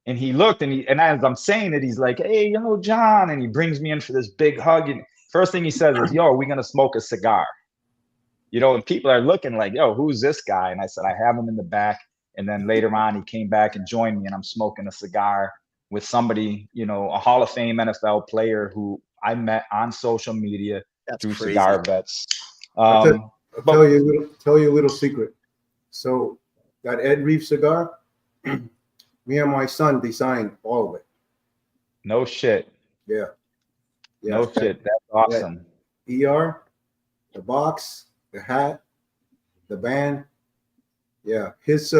[SPEAKER 3] And he looked and as I'm saying it, he's like, hey, yo, John. And he brings me in for this big hug. And first thing he says is, yo, are we going to smoke a cigar? You know, and people are looking like, yo, who's this guy? And I said, I have him in the back. And then later on, he came back and joined me and I'm smoking a cigar with somebody, you know, a Hall of Fame NFL player who I met on social media through
[SPEAKER 1] crazy.
[SPEAKER 3] Cigar Vets.
[SPEAKER 4] I'll tell you a little secret. So that Ed Reed cigar, me and my son designed all of it.
[SPEAKER 3] No shit.
[SPEAKER 4] Yeah.
[SPEAKER 3] No shit. That's awesome.
[SPEAKER 4] ER, the box, the hat, the band. Yeah. His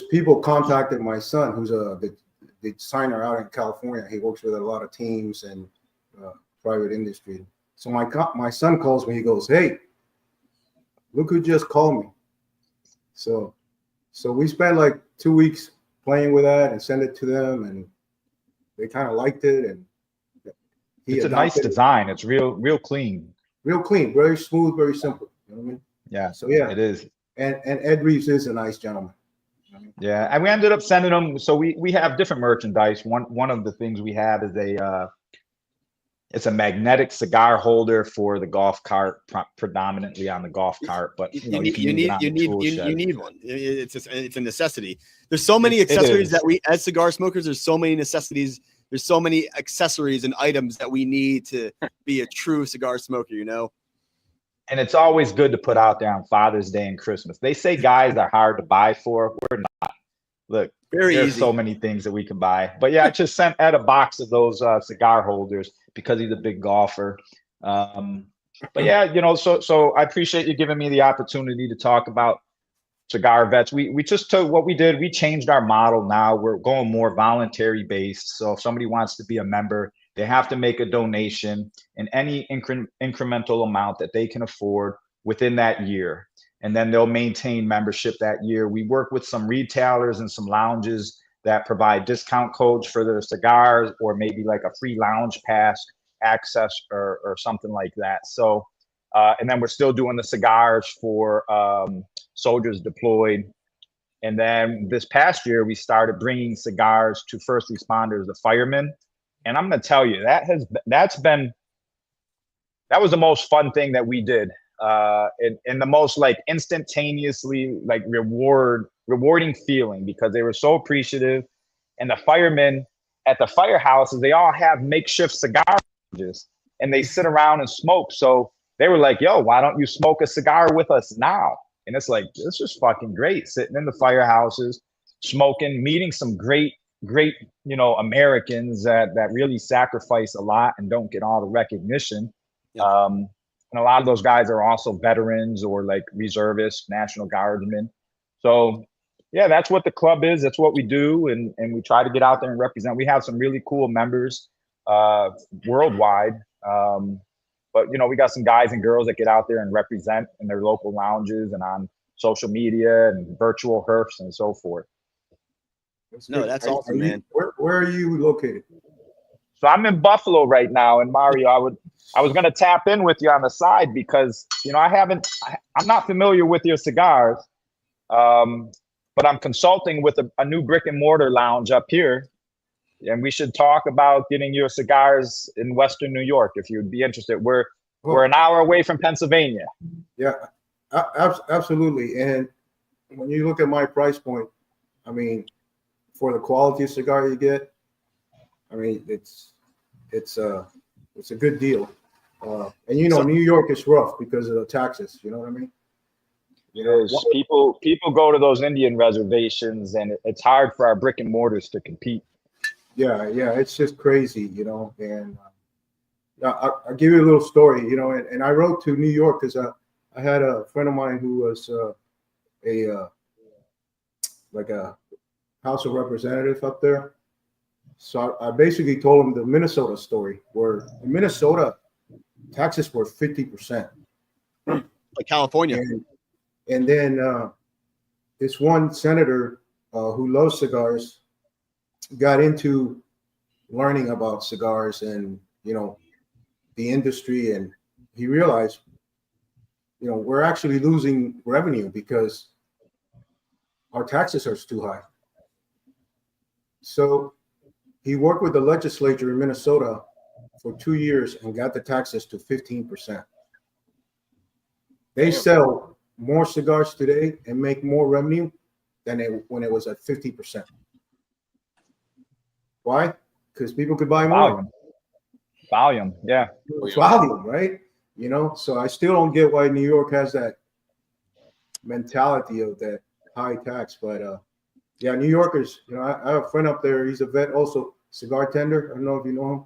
[SPEAKER 4] people contacted my son, who's the designer out in California. He works with a lot of teams and private industry. So my son calls me. He goes, hey, look who just called me. So we spent like 2 weeks playing with that and sent it to them, and they kind of liked it. And
[SPEAKER 3] it's a nice design. It's real clean.
[SPEAKER 4] Real clean, very smooth, very simple. You know what I mean?
[SPEAKER 3] Yeah.
[SPEAKER 4] So yeah,
[SPEAKER 3] it is.
[SPEAKER 4] And Ed Reeves is a nice gentleman.
[SPEAKER 3] Yeah, and we ended up sending them. So we have different merchandise. One of the things we have is it's a magnetic cigar holder for the golf cart, predominantly on the golf cart. But you need
[SPEAKER 1] one. It's a necessity. There's so many accessories that we, as cigar smokers, there's so many necessities. There's so many accessories and items that we need to be a true cigar smoker. You know.
[SPEAKER 3] And it's always good to put out there on Father's Day and Christmas. They say guys are hard to buy for. We're not. Look, there's so many things that we can buy. But yeah, I just sent Ed a box of those cigar holders because he's a big golfer. But yeah, you know, so I appreciate you giving me the opportunity to talk about Cigar Vets. We just took what we did. We changed our model now. We're going more voluntary based. So if somebody wants to be a member, they have to make a donation in any incremental amount that they can afford within that year. And then they'll maintain membership that year. We work with some retailers and some lounges that provide discount codes for their cigars, or maybe like a free lounge pass access or something like that. So, and then we're still doing the cigars for soldiers deployed. And then this past year, we started bringing cigars to first responders, the firemen. And I'm going to tell you, that was the most fun thing that we did. And the most like instantaneously like rewarding feeling, because they were so appreciative. And the firemen at the firehouses, they all have makeshift cigars and they sit around and smoke. So they were like, yo, why don't you smoke a cigar with us now? And it's like, this is fucking great, sitting in the firehouses, smoking, meeting some great, you know, Americans that really sacrifice a lot and don't get all the recognition. Yeah. And a lot of those guys are also veterans or like reservists, National Guardsmen. So yeah, that's what the club is. That's what we do. And we try to get out there and represent. We have some really cool members worldwide. But, you know, we got some guys and girls that get out there and represent in their local lounges and on social media and virtual herfs and so forth.
[SPEAKER 1] That's awesome, man.
[SPEAKER 4] Where are you located?
[SPEAKER 3] So I'm in Buffalo right now. And Mario, I was going to tap in with you on the side because, you know, I'm not familiar with your cigars, but I'm consulting with a new brick and mortar lounge up here. And we should talk about getting your cigars in Western New York if you'd be interested. We're an hour away from Pennsylvania.
[SPEAKER 4] Yeah, absolutely. And when you look at my price point, I mean, for the quality of cigar you get, I mean, it's it's a good deal. And you know, New York is rough because of the taxes. You know what I mean? You know,
[SPEAKER 3] people go to those Indian reservations, and it's hard for our brick and mortars to compete.
[SPEAKER 4] yeah, it's just crazy, you know. And I'll give you a little story, you know. And I wrote to New York because I had a friend of mine who was like a House of Representative up there. So I basically told him the Minnesota story, where in Minnesota, taxes were 50%.
[SPEAKER 1] Like California.
[SPEAKER 4] And then this one senator who loves cigars got into learning about cigars and, you know, the industry. And he realized, you know, we're actually losing revenue because our taxes are too high. So he worked with the legislature in Minnesota for 2 years and got the taxes to 15%. They sell more cigars today and make more revenue than when it was at 50%. Why? Because people could buy more.
[SPEAKER 3] Volume, yeah.
[SPEAKER 4] Volume, right? You know, so I still don't get why New York has that mentality of that high tax. But yeah, New Yorkers, you know, I have a friend up there. He's a vet, also cigar tender. I don't know if you know him.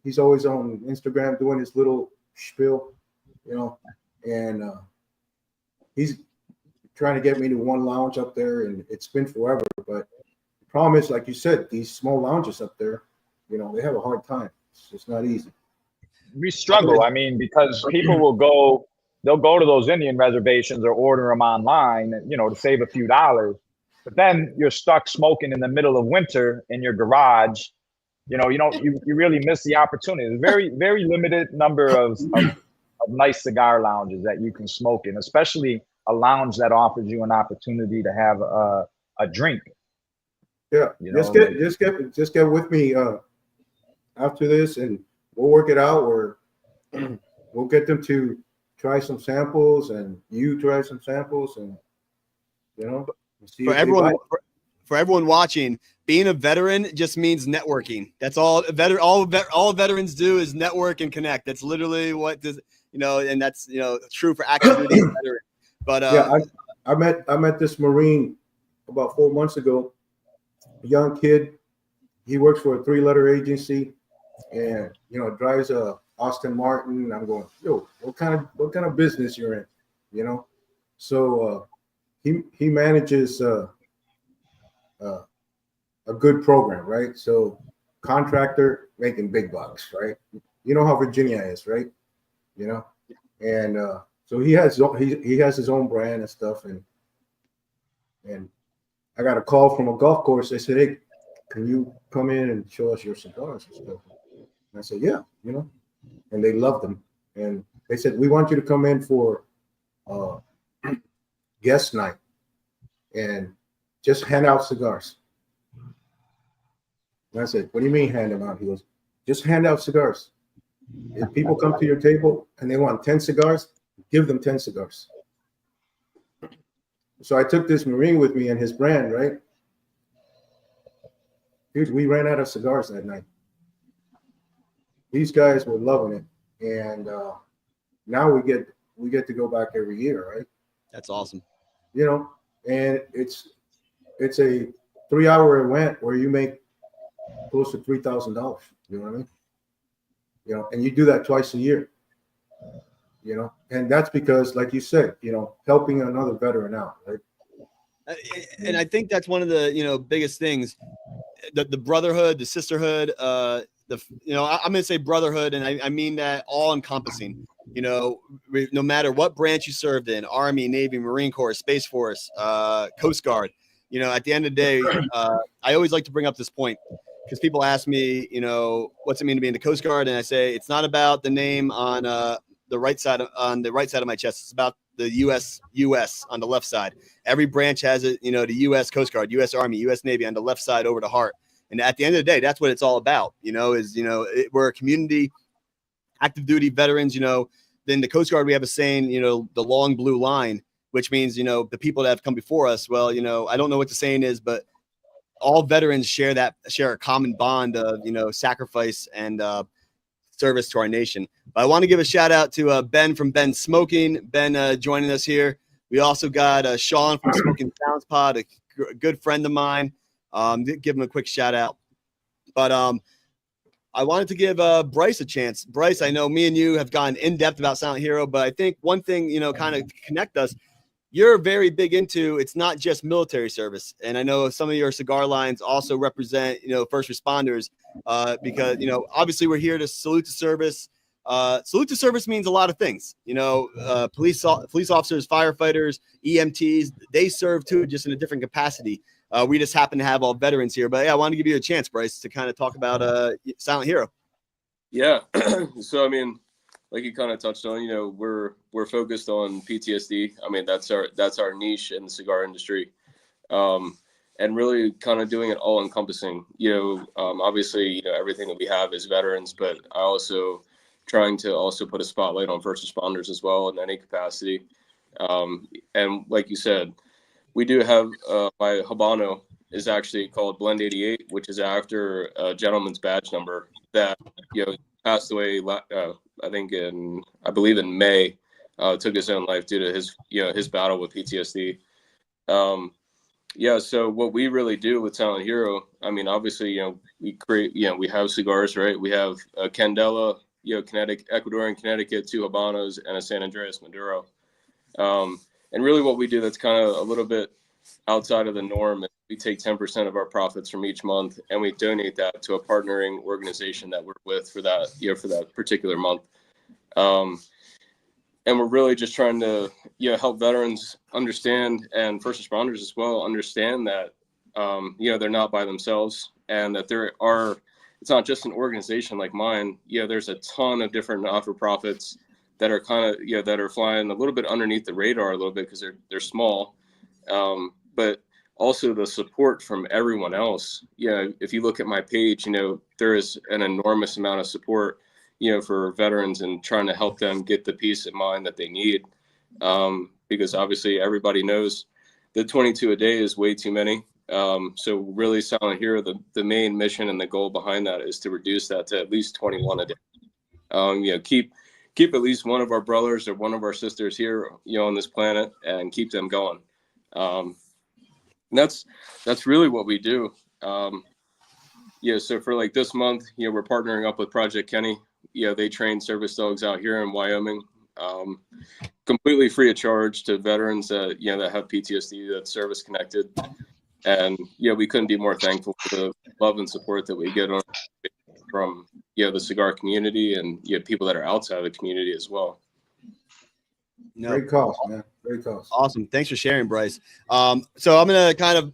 [SPEAKER 4] He's always on Instagram doing his little spiel, you know, and he's trying to get me to one lounge up there, and it's been forever. But the problem is, like you said, these small lounges up there, you know, they have a hard time. It's just not easy.
[SPEAKER 3] We struggle. I mean, because people they'll go to those Indian reservations or order them online, you know, to save a few dollars. But then you're stuck smoking in the middle of winter in your garage. You know, you really miss the opportunity. There's very, very limited number of nice cigar lounges that you can smoke in, especially a lounge that offers you an opportunity to have a drink.
[SPEAKER 4] Yeah,
[SPEAKER 3] you know,
[SPEAKER 4] just get with me after this, and we'll work it out. Or we'll get them to try some samples, and you try some samples, and you know, see
[SPEAKER 1] for everyone watching, being a veteran just means networking. That's all. All veterans do is network and connect. That's literally what does, you know, and that's, you know, true for active duty veteran. But
[SPEAKER 4] yeah, I met this Marine about 4 months ago. A young kid. He works for a 3-letter agency, and you know, drives a Aston Martin. I'm going, yo, what kind of business you're in, you know? So he manages a good program, right? So contractor making big bucks, right? You know how Virginia is, right? You know, and so he has his own brand and stuff, and I got a call from a golf course. They said, hey, can you come in and show us your cigars and stuff? And I said, yeah, you know, and they loved them. And they said, we want you to come in for guest night and just hand out cigars. And I said, what do you mean hand them out? He goes, just hand out cigars. If people come to your table and they want 10 cigars, give them 10 cigars. So I took this Marine with me and his brand, right? Dude, we ran out of cigars that night. These guys were loving it. And now we get to go back every year, right?
[SPEAKER 1] That's awesome.
[SPEAKER 4] You know, and it's a 3-hour event where you make close to $3,000. You know what I mean? You know, and you do that twice a year. You know, and that's because, like you said, you know, helping another veteran out, right?
[SPEAKER 1] And I think that's one of the, you know, biggest things, the brotherhood, the sisterhood, you know, I'm going to say brotherhood, and I mean that all encompassing. You know, no matter what branch you served in, Army, Navy, Marine Corps, Space Force, Coast Guard, you know, at the end of the day, I always like to bring up this point because people ask me, you know, what's it mean to be in the Coast Guard? And I say, it's not about the name on the right side of my chest. It's about the U.S. on the left side. Every branch has it, you know, the U.S. Coast Guard, U.S. Army, U.S. Navy on the left side over the heart. And at the end of the day, that's what it's all about, you know, is, you know, we're a community, active duty veterans, you know. Then the Coast Guard, we have a saying, you know, the long blue line, which means, you know, the people that have come before us. Well, you know, I don't know what the saying is, but all veterans share a common bond of, sacrifice and service to our nation. But I want to give a shout out to Ben from Ben Smoking. Ben joining us here. We also got Sean from Smoking Sounds Pod, a good friend of mine. Give him a quick shout out. But I wanted to give Bryce a chance. Bryce, I know me and you have gone in depth about Silent Hero, but I think one thing, kind of connect us, you're very big into, it's not just military service. And I know some of your cigar lines also represent, first responders, because, obviously we're here to salute to service. Salute to service means a lot of things, police officers, firefighters, EMTs, they serve too, just in a different capacity. We just happen to have all veterans here, but yeah, I want to give you a chance, Bryce, to kind of talk about Silent Hero.
[SPEAKER 2] Yeah. So, I mean, like you kind of touched on, we're focused on PTSD. I mean, that's our niche in the cigar industry. And really kind of doing it all encompassing, obviously, everything that we have is veterans, but I also trying to also put a spotlight on first responders as well in any capacity. And like you said, we do have my Habano is actually called Blend 88, which is after a gentleman's badge number that, passed away, I believe in May, took his own life due to his battle with PTSD. So what we really do with Silent Hero, I mean, obviously, we create, we have cigars, right? We have a Candela, Ecuadorian Connecticut, 2 Habanos, and a San Andreas Maduro. And really what we do that's kind of a little bit outside of the norm is we take 10% of our profits from each month and we donate that to a partnering organization that we're with for that, for that particular month. And we're really just trying to, help veterans understand, and first responders as well, understand that, they're not by themselves, and that it's not just an organization like mine. There's a ton of different not-for-profits that are kind of, that are flying a little bit underneath the radar a little bit because they're small. But also the support from everyone else. If you look at my page, there is an enormous amount of support, for veterans and trying to help them get the peace of mind that they need. Because obviously everybody knows that 22 a day is way too many. So really Silent Hero, the main mission and the goal behind that is to reduce that to at least 21 a day. Keep at least one of our brothers or one of our sisters here, on this planet, and keep them going. And that's really what we do. So for like this month, we're partnering up with Project Kenny. They train service dogs out here in Wyoming, completely free of charge to veterans that, that have PTSD, that's service connected. And, we couldn't be more thankful for the love and support that we get from, the cigar community and people that are outside of the community as well.
[SPEAKER 1] No.
[SPEAKER 4] Great cause, man. Great cause.
[SPEAKER 1] Awesome. Thanks for sharing, Bryce. So I'm going to kind of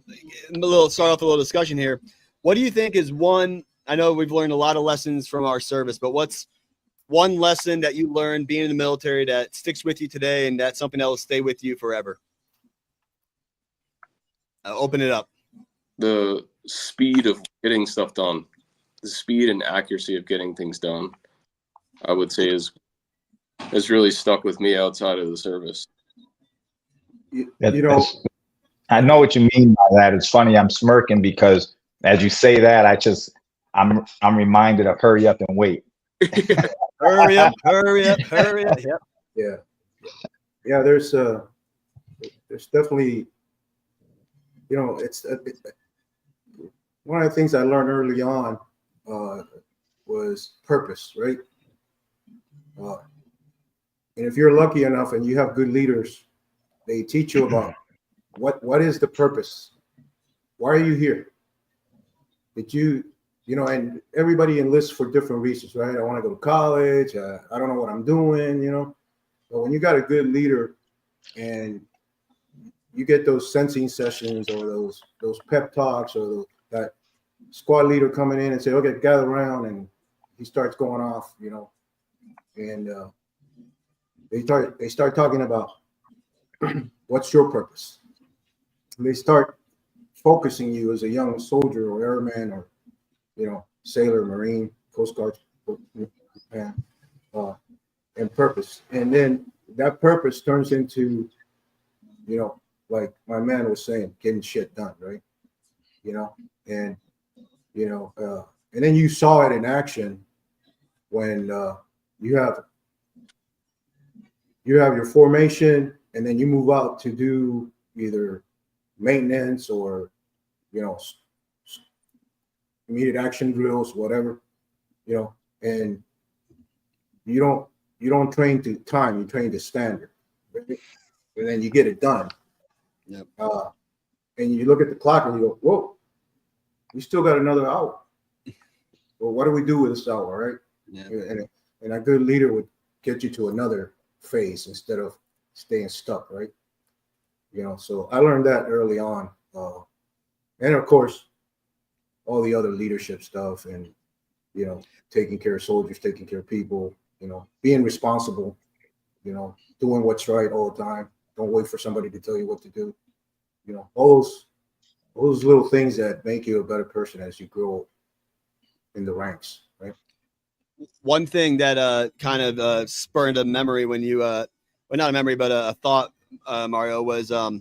[SPEAKER 1] start off a little discussion here. What do you think is I know we've learned a lot of lessons from our service, but what's one lesson that you learned being in the military that sticks with you today and that's something that will stay with you forever? Open it up.
[SPEAKER 2] The speed of getting stuff done, the speed and accuracy of getting things done, I would say is really stuck with me outside of the service.
[SPEAKER 3] I know what you mean by that. It's funny. I'm smirking because as you say that, I'm reminded of hurry up and wait.
[SPEAKER 1] hurry up. Yep.
[SPEAKER 4] Yeah. There's definitely, it's one of the things I learned early on was purpose, right? And if you're lucky enough and you have good leaders, they teach you about what is the purpose? Why are you here? Did you, and everybody enlists for different reasons, right? I want to go to college. I don't know what I'm doing, But when you got a good leader and you get those sensing sessions or those pep talks or that squad leader coming in and say, okay, gather around, and he starts going off, and they start talking about what's your purpose. And they start focusing you as a young soldier or airman or sailor, Marine, Coast Guard, and purpose. And then that purpose turns into, like my man was saying, getting shit done, right? you know, and and then you saw it in action when you have your formation, and then you move out to do either maintenance or immediate action drills, whatever, and you don't train to time, you train to standard, right? And then you get it done.
[SPEAKER 1] Yep.
[SPEAKER 4] And you look at the clock and you go, whoa, we still got another hour. Well, what do we do with this hour, right?
[SPEAKER 1] Yeah.
[SPEAKER 4] And a good leader would get you to another phase instead of staying stuck, right? So I learned that early on. And of course, all the other leadership stuff and, taking care of soldiers, taking care of people, being responsible, doing what's right all the time. Don't wait for somebody to tell you what to do. All those little things that make you a better person as you grow in the ranks, right?
[SPEAKER 1] One thing that kind of spurred a memory when you well, not a memory, but a thought, Mario, was oh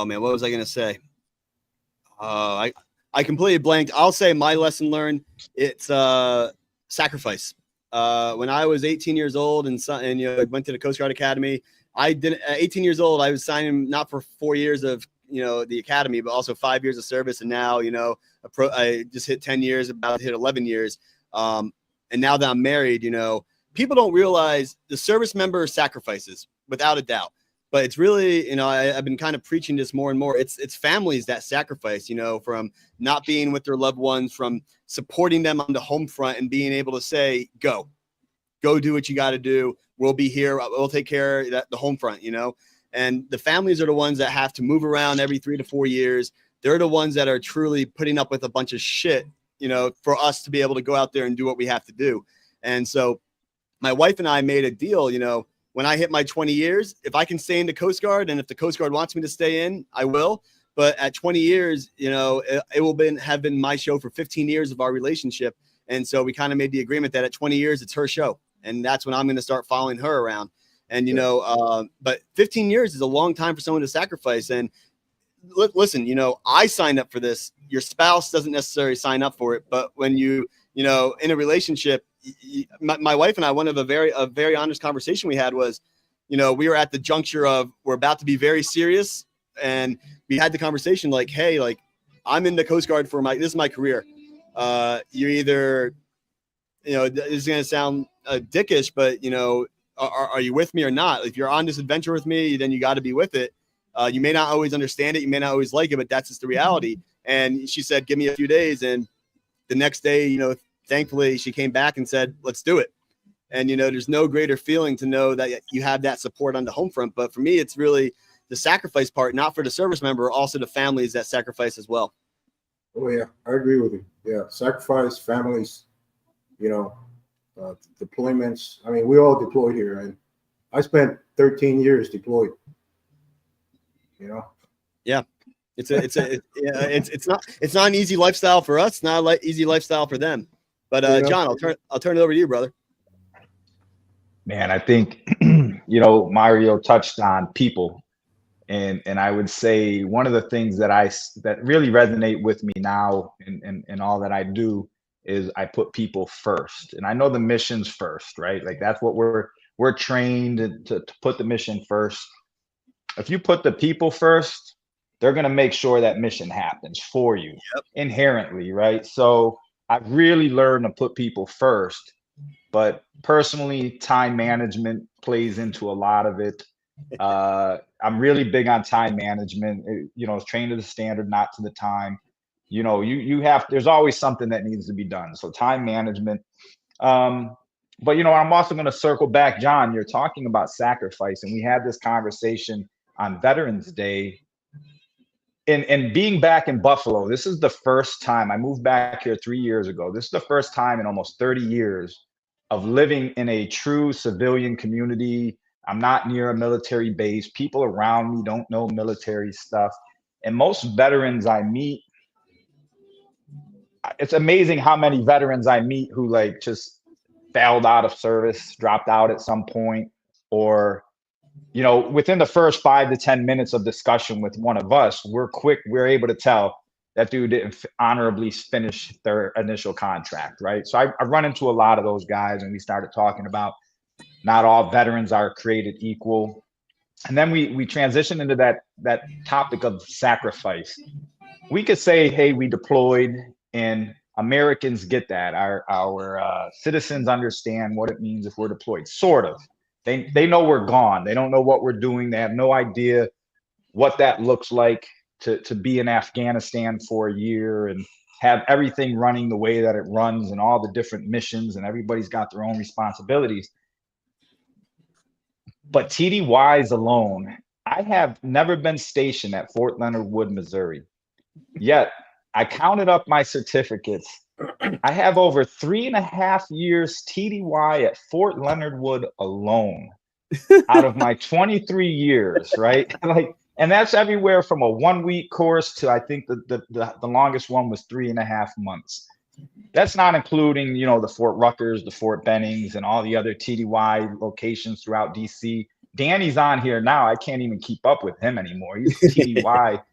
[SPEAKER 1] man, what was I gonna say? I completely blanked. I'll say my lesson learned. It's sacrifice. When I was 18 years old and went to the Coast Guard Academy, I didn't. At 18 years old, I was signing not for 4 years of the academy, but also 5 years of service. And now I just hit 10 years, about to hit 11 years. And now that I'm married, people don't realize the service member sacrifices without a doubt. But it's really, I've been kind of preaching this more and more. It's families that sacrifice, from not being with their loved ones, from supporting them on the home front and being able to say, go do what you got to do. We'll be here. We'll take care of the home front, and the families are the ones that have to move around every 3 to 4 years. They're the ones that are truly putting up with a bunch of shit, for us to be able to go out there and do what we have to do. And so my wife and I made a deal, when I hit my 20 years, if I can stay in the Coast Guard and if the Coast Guard wants me to stay in, I will. But at 20 years, it will have been my show for 15 years of our relationship. And so we kind of made the agreement that at 20 years, it's her show. And that's when I'm going to start following her around. And, but 15 years is a long time for someone to sacrifice. And listen, I signed up for this. Your spouse doesn't necessarily sign up for it. But when in a relationship, my wife and I, one of a very honest conversation we had was, we were at the juncture of, we're about to be very serious. And we had the conversation like, hey, like, I'm in the Coast Guard this is my career. You either, this is going to sound dickish, but, are you with me or not? If you're on this adventure with me, then you got to be with it. You may not always understand it. You may not always like it, but that's just the reality. And she said, give me a few days. And the next day, thankfully she came back and said, let's do it. And, there's no greater feeling to know that you have that support on the home front. But for me, it's really the sacrifice part, not for the service member, also the families that sacrifice as well.
[SPEAKER 4] Oh yeah, I agree with you. Yeah. Sacrifice, families, deployments. I mean, we all deployed here, and I spent 13 years deployed.
[SPEAKER 1] Yeah, it's not an easy lifestyle for us. It's not an easy lifestyle for them. But John, I'll turn it over to you, brother.
[SPEAKER 3] Man, I think Mario touched on people, and I would say one of the things that really resonate with me now in all that I do is I put people first. And I know the mission's first, right? Like that's what we're trained to put the mission first. If you put the people first, they're going to make sure that mission happens for you. Yep. Inherently, right? So I've really learned to put people first, but personally, time management plays into a lot of it. I'm really big on time management, trained to the standard, not to the time. There's always something that needs to be done. So time management. But I'm also going to circle back, John, you're talking about sacrifice, and we had this conversation on Veterans Day. And being back in Buffalo, this is the first time I moved back here 3 years ago. This is the first time in almost 30 years of living in a true civilian community. I'm not near a military base. People around me don't know military stuff. And most veterans I meet, it's amazing how many veterans I meet who like just failed out of service, dropped out at some point, or within the first 5 to 10 minutes of discussion with one of us, we're able to tell that dude didn't honorably finish their initial contract, right? So I run into a lot of those guys, and we started talking about not all veterans are created equal. And then we transitioned into that topic of sacrifice. We could say, hey, we deployed, and Americans get that. Our citizens understand what it means if we're deployed, sort of. They know we're gone. They don't know what we're doing. They have no idea what that looks like to be in Afghanistan for a year and have everything running the way that it runs and all the different missions, and everybody's got their own responsibilities. But TDYs alone, I have never been stationed at Fort Leonard Wood, Missouri. Yet I counted up my certificates. I have over 3.5 years TDY at Fort Leonard Wood alone out of my 23 years, right? Like, and that's everywhere from a 1-week course to, I think the longest one was 3.5 months. That's not including, the Fort Ruckers, the Fort Bennings, and all the other TDY locations throughout DC. Danny's on here now. I can't even keep up with him anymore. He's TDY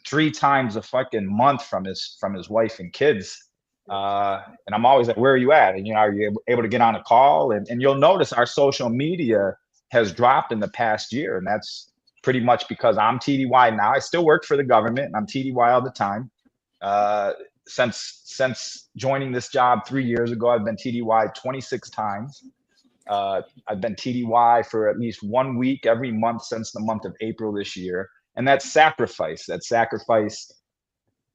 [SPEAKER 3] 3 times a fucking month from his wife and kids. And I'm always like, where are you at? And, are you able to get on a call? And you'll notice our social media has dropped in the past year. And that's pretty much because I'm TDY now. I still work for the government, and I'm TDY all the time. Since joining this job 3 years ago, I've been TDY 26 times. I've been TDY for at least 1 week every month since the month of April this year. And that's sacrifice. That's sacrifice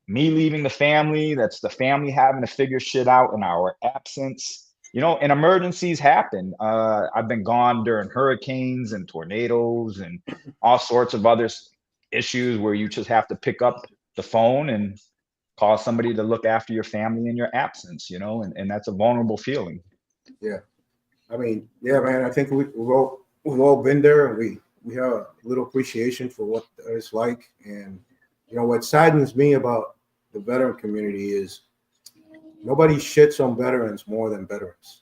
[SPEAKER 3] me leaving the family. That's the family having to figure shit out in our absence. And emergencies happen. I've been gone during hurricanes and tornadoes and all sorts of other issues where you just have to pick up the phone and call somebody to look after your family in your absence, and that's a vulnerable feeling.
[SPEAKER 4] Yeah. I mean, yeah, man, I think we've all been there, and we have a little appreciation for what it's like. And, what saddens me about the veteran community is nobody shits on veterans more than veterans.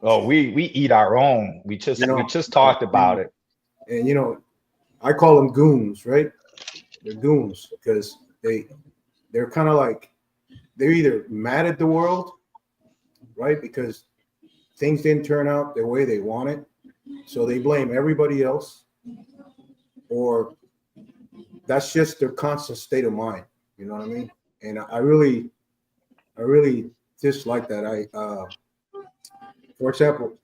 [SPEAKER 3] Oh, we eat our own. We just talked about it.
[SPEAKER 4] And, I call them goons, right? They're goons because they're kind of like, they're either mad at the world, right? Because things didn't turn out the way they wanted. So they blame everybody else, or that's just their constant state of mind. You know what I mean? And I really dislike that. For example,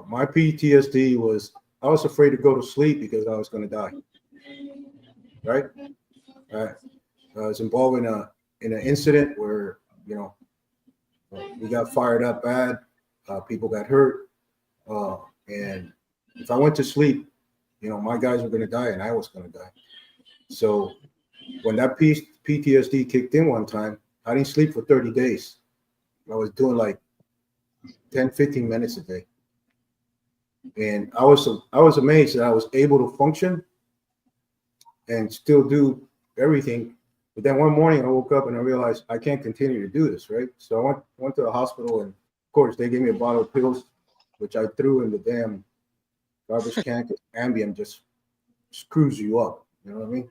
[SPEAKER 4] my PTSD was, I was afraid to go to sleep because I was going to die. Right? I was involved in an incident where, we got fired up bad. People got hurt. And if I went to sleep, my guys were going to die and I was going to die. So when that PTSD kicked in one time, I didn't sleep for 30 days. I was doing like 10, 15 minutes a day. And I was amazed that I was able to function and still do everything. But then one morning I woke up and I realized I can't continue to do this, right? So I went to the hospital, and of course they gave me a bottle of pills, which I threw in the damn garbage can because Ambien just screws you up. You know what I mean?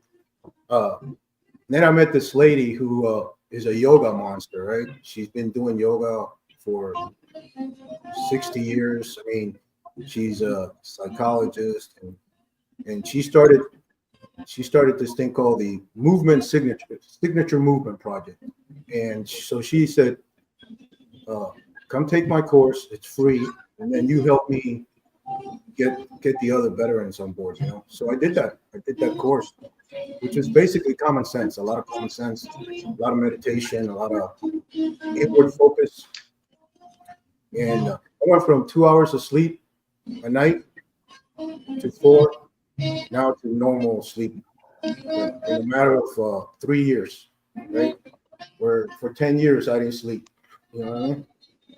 [SPEAKER 4] Then I met this lady who is a yoga monster, right? She's been doing yoga for 60 years. I mean, she's a psychologist, and she started this thing called the Movement Signature Movement Project. And so she said, come take my course, it's free, and then you help me get the other veterans on board, So I did that course, which is basically common sense, a lot of common sense, a lot of meditation, a lot of inward focus. And I went from 2 hours of sleep a night to 4, now to normal sleep in a matter of 3 years, right? Where for 10 years I didn't sleep, you know what I mean?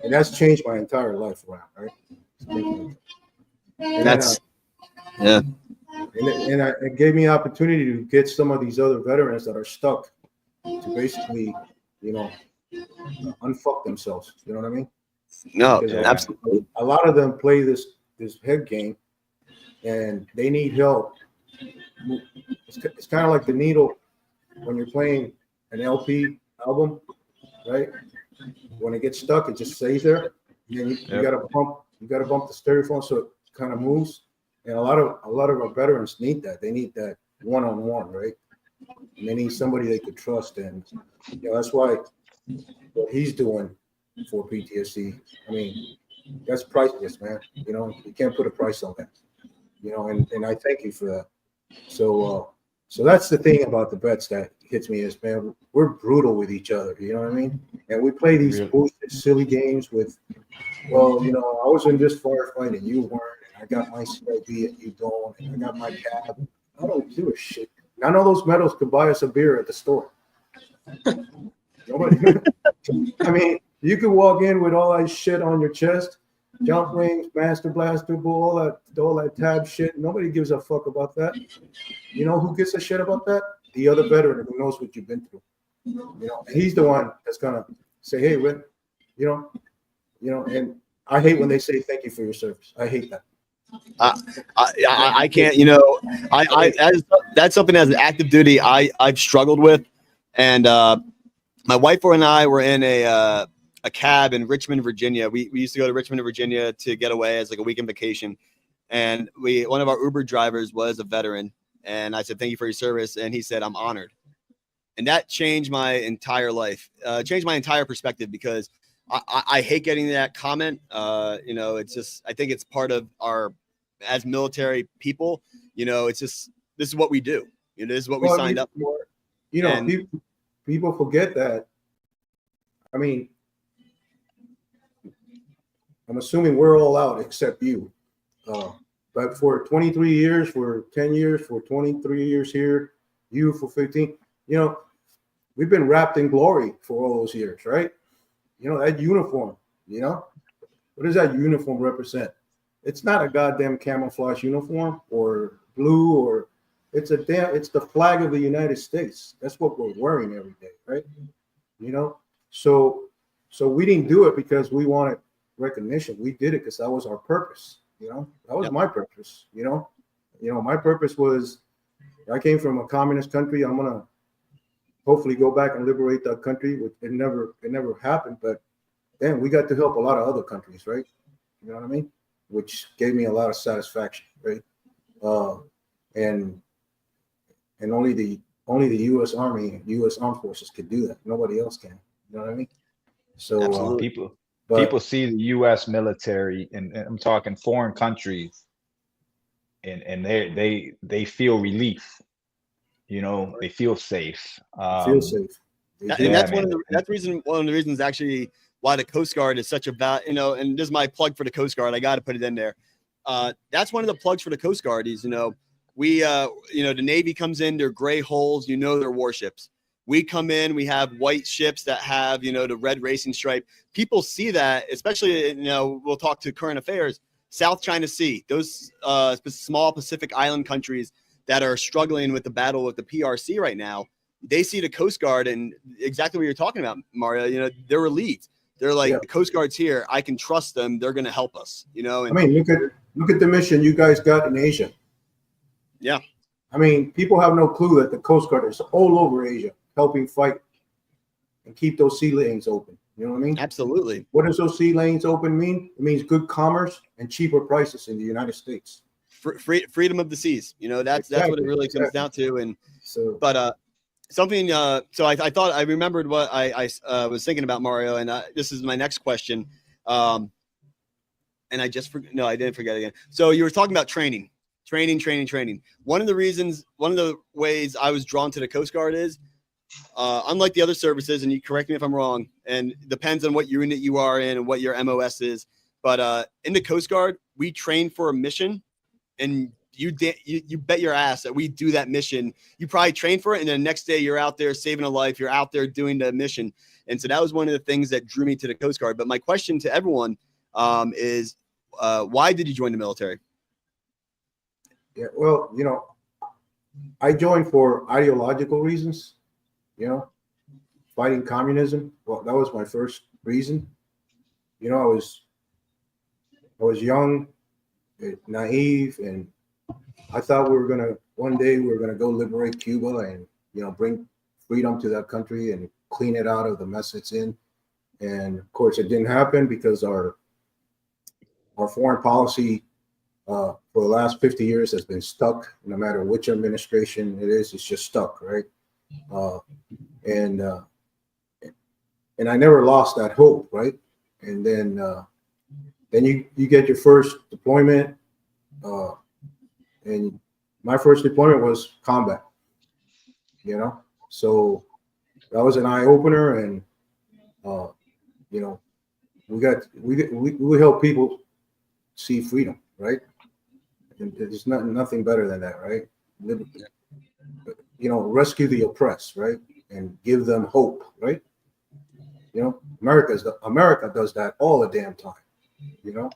[SPEAKER 4] And that's changed my entire life around, right? And it gave me an opportunity to get some of these other veterans that are stuck to basically, unfuck themselves. You know what I mean?
[SPEAKER 1] No,
[SPEAKER 4] because
[SPEAKER 1] absolutely.
[SPEAKER 4] A lot of them play this head game, and they need help. It's kind of like the needle when you're playing an LP album, right? When it gets stuck, it just stays there. And then you gotta bump the stereophone so it kind of moves. And a lot of our veterans need that. They need that one-on-one, right? And they need somebody they could trust. And that's why what he's doing for PTSD, I mean, that's priceless, man. You can't put a price on that. And I thank you for that. So that's the thing about the vets that hits me is, man, we're brutal with each other. You know what I mean? And we play these bullshit, silly games with, well, I was in this firefight and you weren't, and I got my CIB and you don't, and I got my cab. I don't give a shit. None of those medals could buy us a beer at the store. Nobody. I mean, you could walk in with all that shit on your chest, jump rings, master blaster, all that tab shit. Nobody gives a fuck about that. You know who gives a shit about that? The other veteran who knows what you've been through. He's the one that's gonna say, "Hey, Whit," and I hate when they say thank you for your service. I hate that.
[SPEAKER 1] I can't, that's something as an active duty I've struggled with, and my wife and I were in a cab in Richmond, Virginia. We used to go to Richmond, Virginia to get away as like a weekend vacation, and one of our Uber drivers was a veteran, and I said thank you for your service, and he said I'm honored, and that changed my entire life, changed my entire perspective, because I hate getting that comment. It's just, I think it's part of our, as military people, it's just, this is what we do. This is what we signed up for.
[SPEAKER 4] People forget that. I mean, I'm assuming we're all out except you. But for 23 years, for 10 years, for 23 years here, you for 15, we've been wrapped in glory for all those years, right? That uniform, what does that uniform represent? It's not a goddamn camouflage uniform or blue, or it's the flag of the United States. That's what we're wearing every day, right? So we didn't do it because we wanted recognition. We did it because that was our purpose. That was my purpose. My purpose was, I came from a communist country. I'm gonna hopefully go back and liberate that country, which it never happened, but then we got to help a lot of other countries, right? You know what I mean? Which gave me a lot of satisfaction, right? And only the U.S. Army, U.S. Armed Forces could do that. Nobody else can. You know what I mean? So
[SPEAKER 3] people see the U.S. military, and I'm talking foreign countries, and they feel relief. They feel safe.
[SPEAKER 4] Feel safe.
[SPEAKER 1] And that's one of the reasons actually why the Coast Guard is such a and this is my plug for the Coast Guard. I got to put it in there. That's one of the plugs for the Coast Guard is, we, the Navy comes in, they're gray hulls, they're warships. We come in, we have white ships that have, the red racing stripe. People see that, especially, we'll talk to current affairs, South China Sea, those small Pacific Island countries that are struggling with the battle with the PRC right now. They see the Coast Guard and exactly what you're talking about, Mario, they're relieved. They're like, the Coast Guard's here. I can trust them. They're going to help us, And,
[SPEAKER 4] I mean, look at the mission you guys got in Asia.
[SPEAKER 1] Yeah.
[SPEAKER 4] I mean, people have no clue that the Coast Guard is all over Asia, helping fight and keep those sea lanes open. You know what I mean?
[SPEAKER 1] Absolutely.
[SPEAKER 4] What does those sea lanes open mean? It means good commerce and cheaper prices in the United States.
[SPEAKER 1] Freedom of the seas. That's what it really comes down to. And something. So I thought I remembered what I was thinking about, Mario, and this is my next question. And I just I didn't forget again. So you were talking about training. One of the ways I was drawn to the Coast Guard is, unlike the other services, and you correct me if I'm wrong, and it depends on what unit you are in and what your MOS is, but in the Coast Guard, we train for a mission, and you bet your ass that we do that mission. You probably train for it, and then the next day you're out there saving a life. You're out there doing the mission, and so that was one of the things that drew me to the Coast Guard. But my question to everyone is, why did you join the military?
[SPEAKER 4] Yeah, well, I joined for ideological reasons. Fighting communism. Well, that was my first reason. I was young, naive, and I thought one day we were gonna go liberate Cuba and bring freedom to that country and clean it out of the mess it's in. And of course, it didn't happen because our foreign policy for the last 50 years has been stuck. No matter which administration it is, it's just stuck, right? And I never lost that hope, right? And then you get your first deployment, and my first deployment was combat. You know, so that was an eye opener, and you know, we help people see freedom, right? And there's nothing better than that, right? You know, rescue the oppressed, right, and give them hope, right? You know, America does that all the damn time, you know,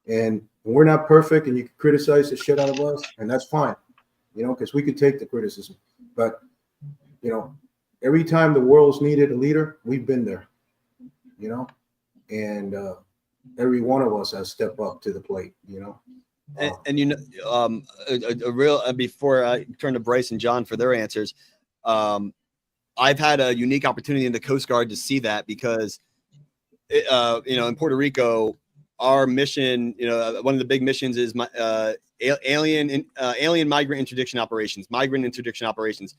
[SPEAKER 4] and we're not perfect, and you can criticize the shit out of us, and that's fine, you know, because we could take the criticism, but you know, every time the world's needed a leader, we've been there, you know, and every one of us has stepped up to the plate, you know.
[SPEAKER 1] And you know, a real before I turn to Bryce and John for their answers, I've had a unique opportunity in the Coast Guard to see that because, you know, in Puerto Rico, our mission, you know, one of the big missions is alien migrant interdiction operations, migrant interdiction operations.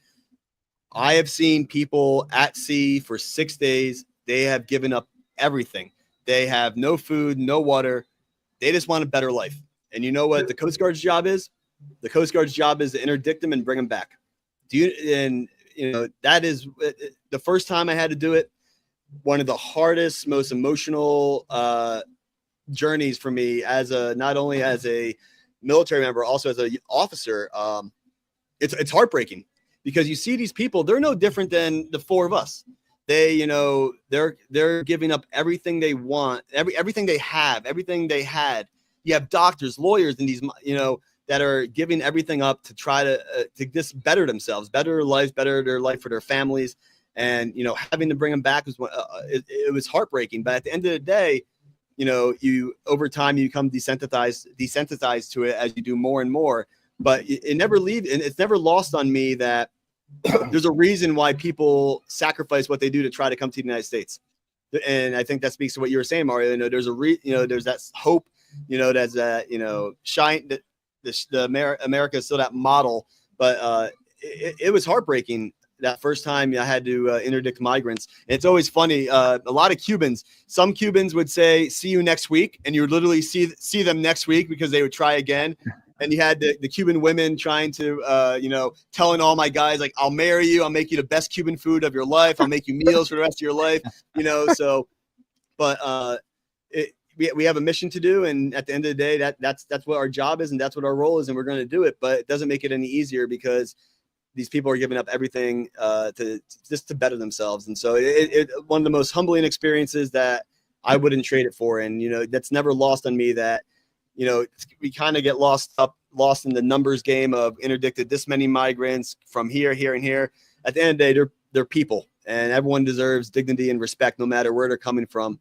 [SPEAKER 1] I have seen people at sea for 6 days. They have given up everything. They have no food, no water. They just want a better life. And you know what the Coast Guard's job is? The Coast Guard's job is to interdict them and bring them back. And you know, that is the first time I had to do it. One of the hardest, most emotional journeys for me as not only as a military member, also as an officer. It's heartbreaking because you see these people, they're no different than the four of us. They, you know, they're giving up everything they want, everything they have, everything they had. You have doctors, lawyers, and these, you know, that are giving everything up to try to just better themselves, better their lives, better their life for their families. And, you know, having to bring them back was, it was heartbreaking. But at the end of the day, you know, over time, you become desensitized to it as you do more and more. But it never leaves, and it's never lost on me that there's a reason why people sacrifice what they do to try to come to the United States. And I think that speaks to what you were saying, Mario. You know, there's that hope, you know, that's that, you know, shine that America is still that model. But it was heartbreaking that first time I had to interdict migrants. And it's always funny. A lot of Cubans, some Cubans would say, "See you next week," and you would literally see them next week because they would try again. And you had the Cuban women trying to, you know, telling all my guys, like, "I'll marry you. I'll make you the best Cuban food of your life. I'll make you meals for the rest of your life." You know, so, but we have a mission to do. And at the end of the day, that's what our job is. And that's what our role is. And we're going to do it. But it doesn't make it any easier because these people are giving up everything to better themselves. And so it one of the most humbling experiences that I wouldn't trade it for. And, you know, that's never lost on me that, you know, we kind of get lost in the numbers game of interdicted this many migrants from here, and here. At the end of the day, they're people, and everyone deserves dignity and respect, no matter where they're coming from.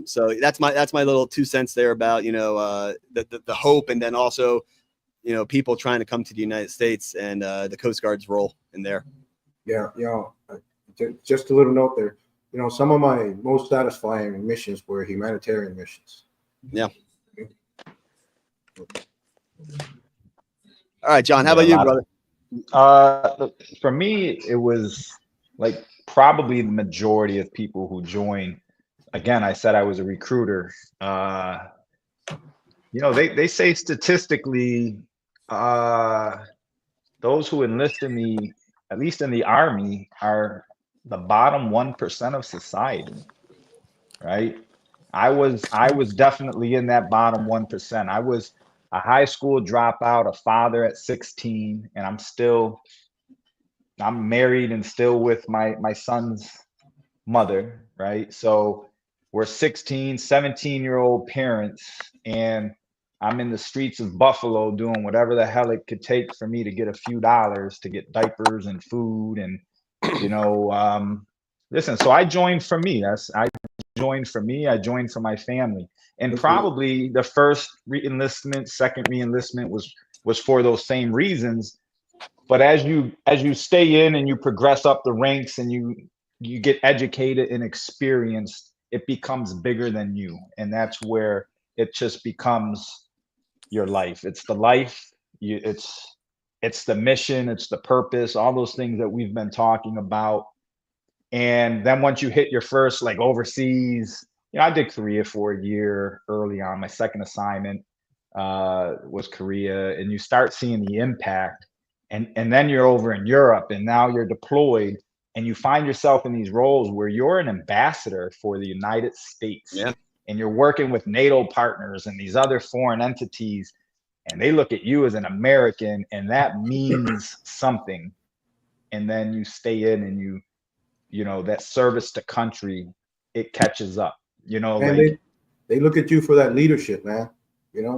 [SPEAKER 1] So that's my little 2 cents there about, you know, the hope, and then also, you know, people trying to come to the United States and the Coast Guard's role in there.
[SPEAKER 4] Yeah, you know, just a little note there. You know, some of my most satisfying missions were humanitarian missions.
[SPEAKER 1] Yeah. All right, John, how about you, brother?
[SPEAKER 3] For me, it was like probably the majority of people who joined. Again, I said I was a recruiter. You know, they say statistically, those who enlisted me, at least in the Army, are the bottom 1% of society, right? I was definitely in that bottom 1%. I was a high school dropout, a father at 16, and I'm married and still with my son's mother, right? So we're 16, 17-year-old parents, and I'm in the streets of Buffalo doing whatever the hell it could take for me to get a few dollars to get diapers and food. And, you know, listen, so I joined for me. I joined for my family. And probably the first re-enlistment, second re-enlistment was for those same reasons. But as you stay in and you progress up the ranks and you get educated and experienced, it becomes bigger than you. And that's where it just becomes your life. It's the life. It's the mission. It's the purpose. All those things that we've been talking about. And then once you hit your first like overseas, I did Korea for a year early on. My second assignment was Korea, and you start seeing the impact. And then you're over in Europe, and now you're deployed, and you find yourself in these roles where you're an ambassador for the United States.
[SPEAKER 1] Yeah.
[SPEAKER 3] And you're working with NATO partners and these other foreign entities, and they look at you as an American, and that means something. And then you stay in and that service to country, it catches up,
[SPEAKER 4] And they look at you for that leadership, man.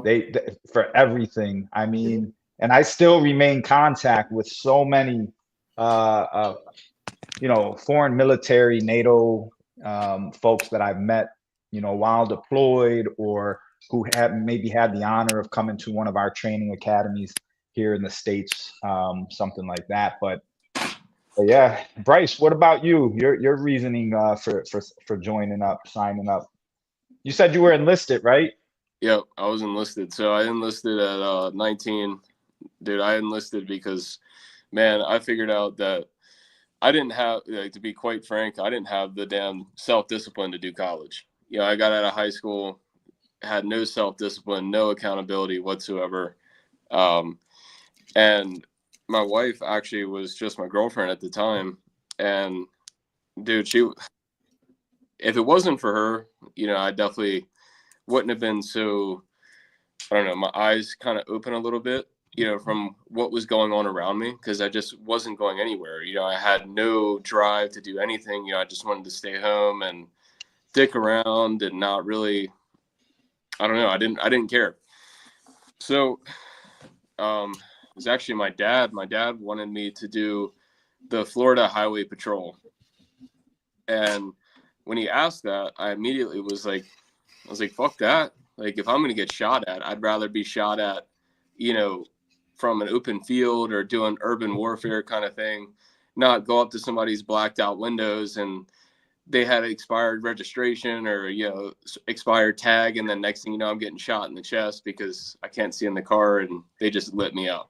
[SPEAKER 3] They for everything. I mean, and I still remain contact with so many foreign military, NATO folks that I've met, while deployed, or who have maybe had the honor of coming to one of our training academies here in the States, something like that. But yeah, Bryce, what about you? Your reasoning for joining up, signing up? You said you were enlisted, right?
[SPEAKER 2] Yep, I was enlisted. So I enlisted at 19. Dude, I enlisted because, man, I figured out that I didn't have, to be quite frank, I didn't have the damn self-discipline to do college. I got out of high school, had no self-discipline, no accountability whatsoever. And my wife actually was just my girlfriend at the time. And, dude, if it wasn't for her, I definitely wouldn't have been so, I don't know, my eyes kind of open a little bit, from what was going on around me, because I just wasn't going anywhere. I had no drive to do anything. I just wanted to stay home and dick around and not really, I don't know, I didn't care. So it was actually my dad. My dad wanted me to do the Florida Highway Patrol. And when he asked that, I immediately was like, fuck that. Like, if I'm going to get shot at, I'd rather be shot at, from an open field or doing urban warfare kind of thing, not go up to somebody's blacked out windows and they had expired registration or, expired tag. And then next thing you know, I'm getting shot in the chest because I can't see in the car and they just lit me up.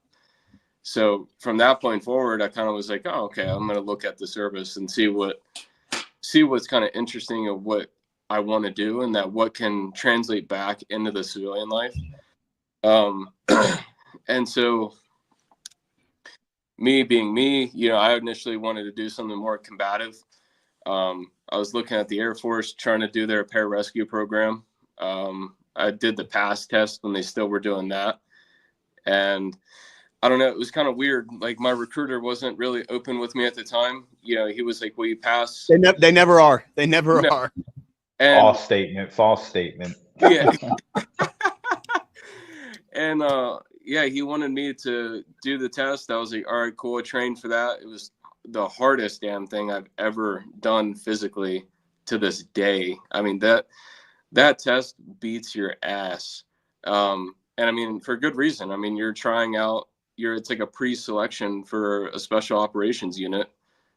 [SPEAKER 2] So from that point forward, I kind of was like, oh, okay, I'm going to look at the service and see what's kind of interesting of what I want to do and that what can translate back into the civilian life. And so me being me, I initially wanted to do something more combative. I was looking at the Air Force trying to do their pararescue program. I did the PASS test when they still were doing that. And I don't know, it was kind of weird. Like, my recruiter wasn't really open with me at the time. He was like, will you pass?
[SPEAKER 1] They never are. They never are.
[SPEAKER 2] And,
[SPEAKER 3] false statement.
[SPEAKER 2] Yeah. And he wanted me to do the test. I was like, all right, cool. I trained for that. It was the hardest damn thing I've ever done physically to this day. I mean, that test beats your ass. And I mean, for good reason. I mean, you're trying out, it's like a pre-selection for a special operations unit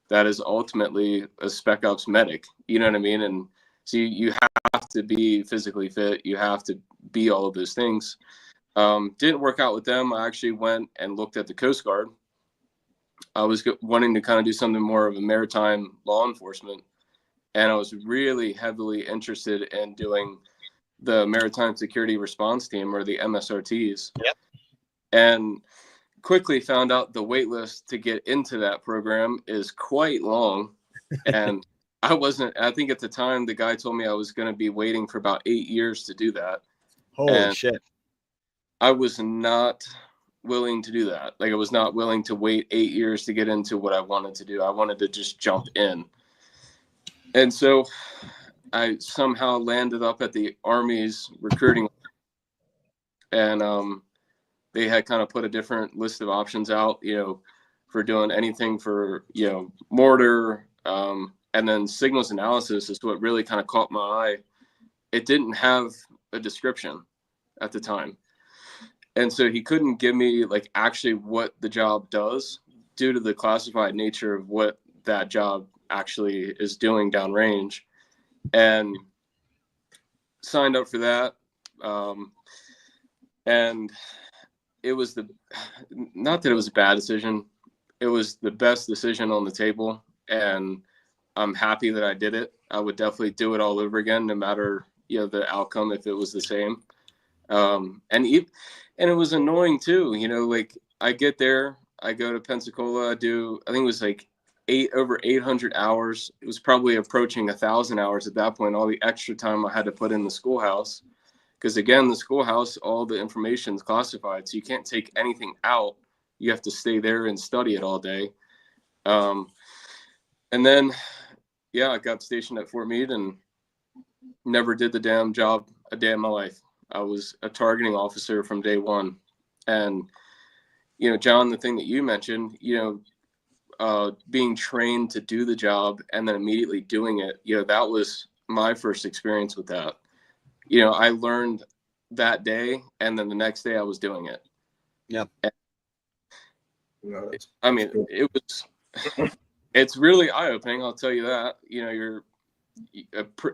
[SPEAKER 2] that is ultimately a spec ops medic. You know what I mean? And so you have to be physically fit. You have to be all of those things. Didn't work out with them. I actually went and looked at the Coast Guard. I was wanting to kind of do something more of a maritime law enforcement. And I was really heavily interested in doing the Maritime Security Response Team, or the MSRTs.
[SPEAKER 1] Yep.
[SPEAKER 2] And quickly found out the wait list to get into that program is quite long. And I think at the time, the guy told me I was going to be waiting for about 8 years to do that.
[SPEAKER 1] Holy shit.
[SPEAKER 2] I was not willing to do that. Like, I was not willing to wait 8 years to get into what I wanted to do. I wanted to just jump in. And so I somehow landed up at the Army's recruiting. And they had kind of put a different list of options out, for doing anything for, mortar. And then signals analysis is what really kind of caught my eye. It didn't have a description at the time. And so he couldn't give me like actually what the job does, due to the classified nature of what that job actually is doing downrange, and signed up for that. And it was not that it was a bad decision. It was the best decision on the table. And I'm happy that I did it. I would definitely do it all over again, no matter, the outcome, if it was the same. And it was annoying too, like I get there, I go to Pensacola, I think it was like over 800 hours. It was probably approaching 1,000 hours at that point, all the extra time I had to put in the schoolhouse. Because again, the schoolhouse, all the information is classified, so you can't take anything out. You have to stay there and study it all day. And then, I got stationed at Fort Meade and never did the damn job a day in my life. I was a targeting officer from day one. And, John, the thing that you mentioned, being trained to do the job and then immediately doing it, that was my first experience with that. I learned that day, and then the next day I was doing it.
[SPEAKER 1] Yeah.
[SPEAKER 2] I mean, it's really eye-opening, I'll tell you that. You're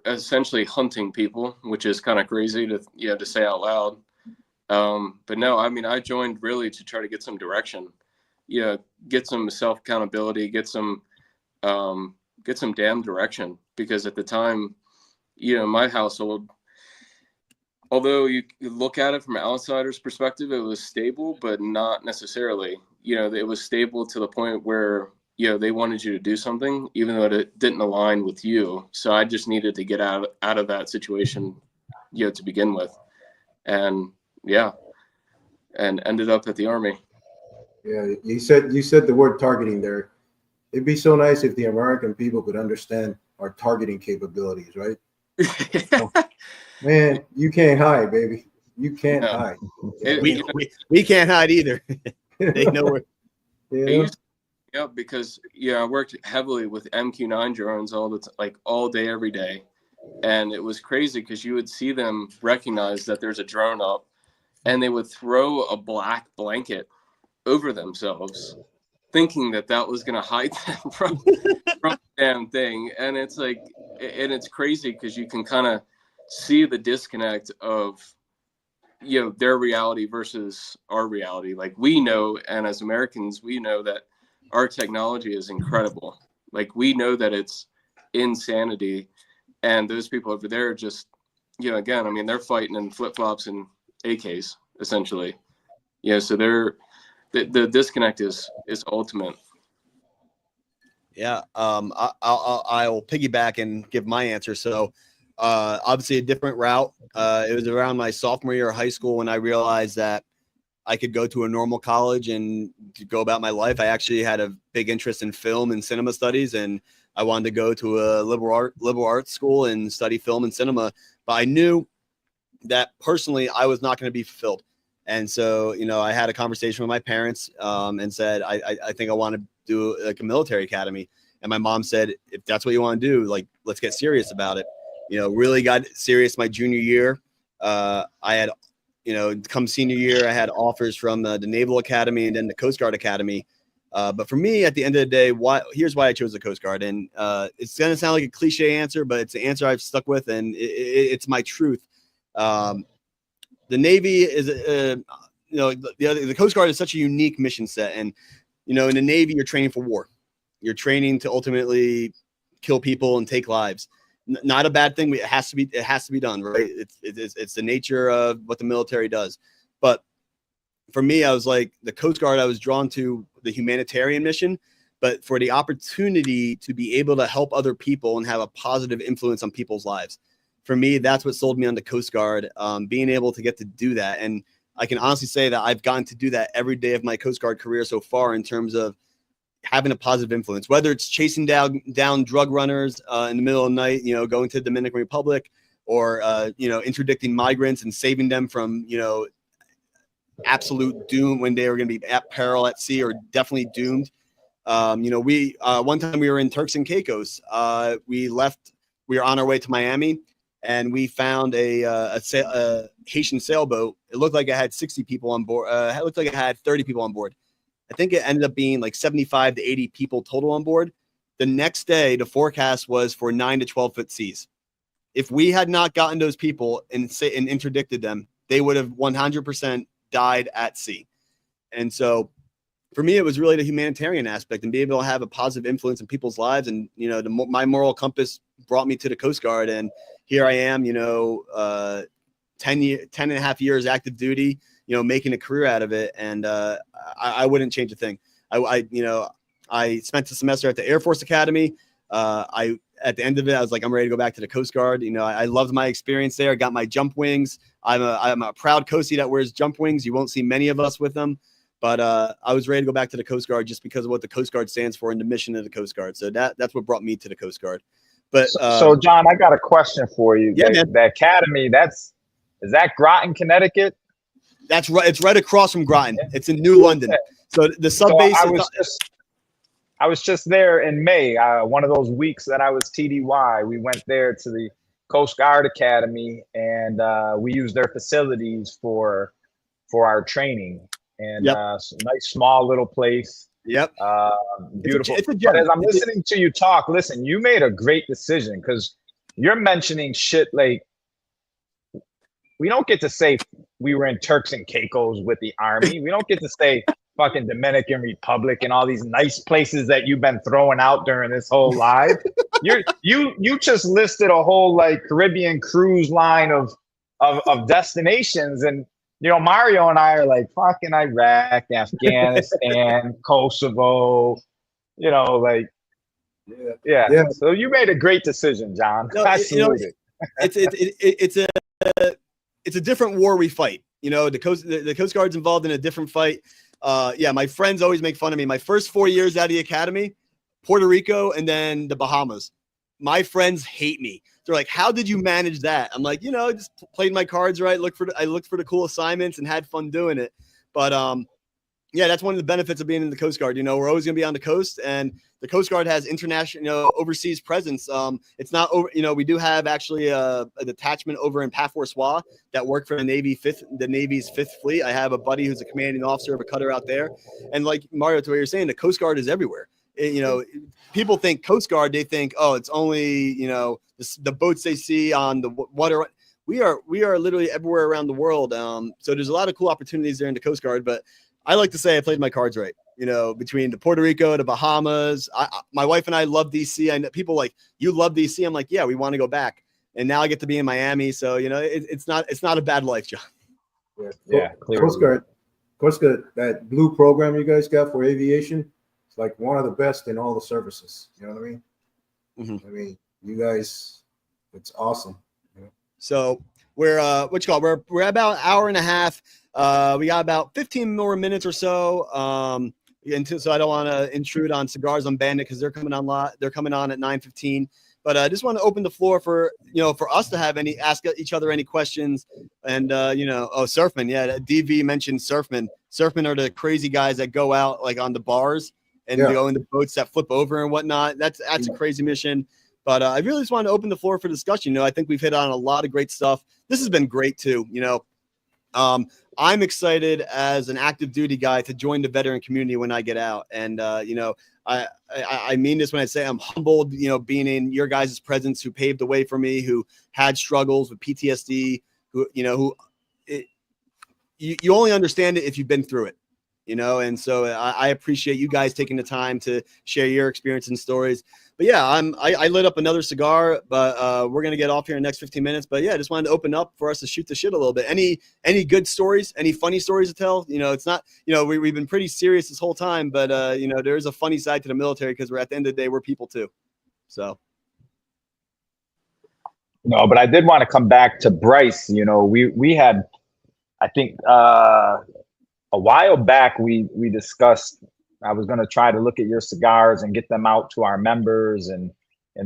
[SPEAKER 2] essentially hunting people, which is kind of crazy to say out loud. But no, I mean, I joined really to try to get some direction, get some self-accountability, get some damn direction. Because at the time, my household, although you look at it from an outsider's perspective, it was stable, but not necessarily. It was stable to the point where, they wanted you to do something, even though it didn't align with you. So I just needed to get out of that situation, to begin with. And and ended up at the Army.
[SPEAKER 4] Yeah, you said the word targeting there. It'd be so nice if the American people could understand our targeting capabilities, right? Man, you can't hide, baby. You can't hide.
[SPEAKER 1] We can't hide either. They know where.
[SPEAKER 2] Yeah, because I worked heavily with MQ-9 drones all day, every day, and it was crazy because you would see them recognize that there's a drone up, and they would throw a black blanket over themselves, thinking that was going to hide them from the damn thing. And it's like, and it's crazy because you can kind of see the disconnect of their reality versus our reality. Like, we know, and as Americans, we know that our technology is incredible. Like, we know that it's insanity, and those people over there just, again, I mean, they're fighting in flip-flops and AKs essentially. So the disconnect is ultimate.
[SPEAKER 1] Yeah. I'll piggyback and give my answer. So obviously a different route. It was around my sophomore year of high school when I realized that I could go to a normal college and go about my life. I actually had a big interest in film and cinema studies, and I wanted to go to a liberal arts school and study film and cinema. But I knew that personally I was not going to be fulfilled. And so, I had a conversation with my parents and said, I think I want to do like a military academy. And my mom said, if that's what you want to do, like, let's get serious about it. Really got serious my junior year. I had, come senior year, I had offers from the Naval Academy and then the Coast Guard Academy. But for me, at the end of the day, here's why I chose the Coast Guard. And it's going to sound like a cliche answer, but it's the answer I've stuck with, and it's my truth. The Navy is, the Coast Guard is such a unique mission set. And, in the Navy, you're training for war. You're training to ultimately kill people and take lives. Not a bad thing. It has to be done, right? It's the nature of what the military does. But for me, I was like, the Coast Guard, I was drawn to the humanitarian mission, but for the opportunity to be able to help other people and have a positive influence on people's lives. For me, that's what sold me on the Coast Guard, being able to get to do that. And I can honestly say that I've gotten to do that every day of my Coast Guard career so far, in terms of having a positive influence, whether it's chasing down drug runners in the middle of the night, going to the Dominican Republic, or, interdicting migrants and saving them from, absolute doom when they were going to be at peril at sea, or definitely doomed. We one time we were in Turks and Caicos. We were on our way to Miami, and we found a Haitian sailboat. It looked like it had 60 people on board. It looked like it had 30 people on board. I think it ended up being like 75 to 80 people total on board. The next day, the forecast was for 9 to 12 foot seas. If we had not gotten those people and interdicted them, they would have 100% died at sea. And so for me, it was really the humanitarian aspect and being able to have a positive influence in people's lives. And, you know, my moral compass brought me to the Coast Guard. And here I am, you know, 10 and a half years active duty, you know, making a career out of it. And I wouldn't change a thing. I spent a semester at the Air Force Academy. At the end of it, I was like, I'm ready to go back to the Coast Guard. You know, I loved my experience there. I got my jump wings. I'm a proud Coastie that wears jump wings. You won't see many of us with them, but I was ready to go back to the Coast Guard just because of what the Coast Guard stands for and the mission of the Coast Guard. So that's what brought me to the Coast Guard. But
[SPEAKER 3] so John, I got a question for you.
[SPEAKER 1] Yeah,
[SPEAKER 3] the academy, is that Groton, Connecticut?
[SPEAKER 1] That's right. It's right across from Groton. It's in New London. So the sub base.
[SPEAKER 3] I was just there in May. One of those weeks that I was TDY, we went there to the Coast Guard Academy, and we used their facilities for our training. And nice small little place.
[SPEAKER 1] Yep.
[SPEAKER 3] Beautiful.
[SPEAKER 1] It's a
[SPEAKER 3] but as I'm listening to you talk, listen, you made a great decision because you're mentioning shit like we don't get to say we were in Turks and Caicos with the Army. We don't get to say fucking Dominican Republic and all these nice places that you've been throwing out during this whole live. You just listed a whole like Caribbean cruise line of destinations, and you know Mario and I are like fucking Iraq, Afghanistan, Kosovo, you know, like yeah. So you made a great decision, John.
[SPEAKER 1] No,
[SPEAKER 3] Absolutely.
[SPEAKER 1] It's a different war we fight. You know, the Coast Guard's involved in a different fight. My friends always make fun of me. My first 4 years out of the academy, Puerto Rico and then the Bahamas. My friends hate me. They're like, "How did you manage that?" I'm like, you know, I just played my cards right. I looked for the cool assignments and had fun doing it. But yeah, that's one of the benefits of being in the Coast Guard. You know, we're always going to be on the coast, and the Coast Guard has international, you know, overseas presence. It's not over. You know, we do have actually a detachment over in Pafoursoi that work for the Navy's Fifth Fleet. I have a buddy who's a commanding officer of a cutter out there, and like Mario, to what you're saying, the Coast Guard is everywhere. You know, people think Coast Guard, they think, oh, it's only, you know, the boats they see on the water. We are literally everywhere around the world. So there's a lot of cool opportunities there in the Coast Guard, but I like to say I played my cards right, you know, between the Puerto Rico, the Bahamas. My wife and I love DC. I know people like, you love DC. I'm like, yeah, we want to go back. And now I get to be in Miami. So, you know, it's not a bad life, John.
[SPEAKER 3] Yeah.
[SPEAKER 4] Coast Guard, that blue program you guys got for aviation, it's like one of the best in all the services. You know what I mean?
[SPEAKER 1] Mm-hmm.
[SPEAKER 4] I mean, you guys, it's awesome. You know?
[SPEAKER 1] So we're we're about an hour and a half. We got about 15 more minutes or so. So I don't want to intrude on Cigars on Bandit because they're coming on They're coming on at 9:15. But I just want to open the floor for, you know, for us to have ask each other any questions. And you know, Surfman, yeah, DV mentioned Surfman. Surfman are the crazy guys that go out like on the bars and go in the boats that flip over and whatnot. That's a crazy mission. But I really just want to open the floor for discussion. You know, I think we've hit on a lot of great stuff. This has been great too. You know, I'm excited as an active duty guy to join the veteran community when I get out. And, you know, I mean this when I say I'm humbled, you know, being in your guys' presence, who paved the way for me, who had struggles with PTSD, you only understand it if you've been through it, you know? And so I appreciate you guys taking the time to share your experience and stories. But yeah, I lit up another cigar, but we're gonna get off here in the next 15 minutes. But yeah, I just wanted to open up for us to shoot the shit a little bit. Any good stories? Any funny stories to tell? You know, it's not, you know, we've been pretty serious this whole time, but you know, there is a funny side to the military because we're at the end of the day, we're people too. So.
[SPEAKER 3] No, but I did want to come back to Bryce. You know, we had, I think a while back we discussed. I was going to try to look at your cigars and get them out to our members and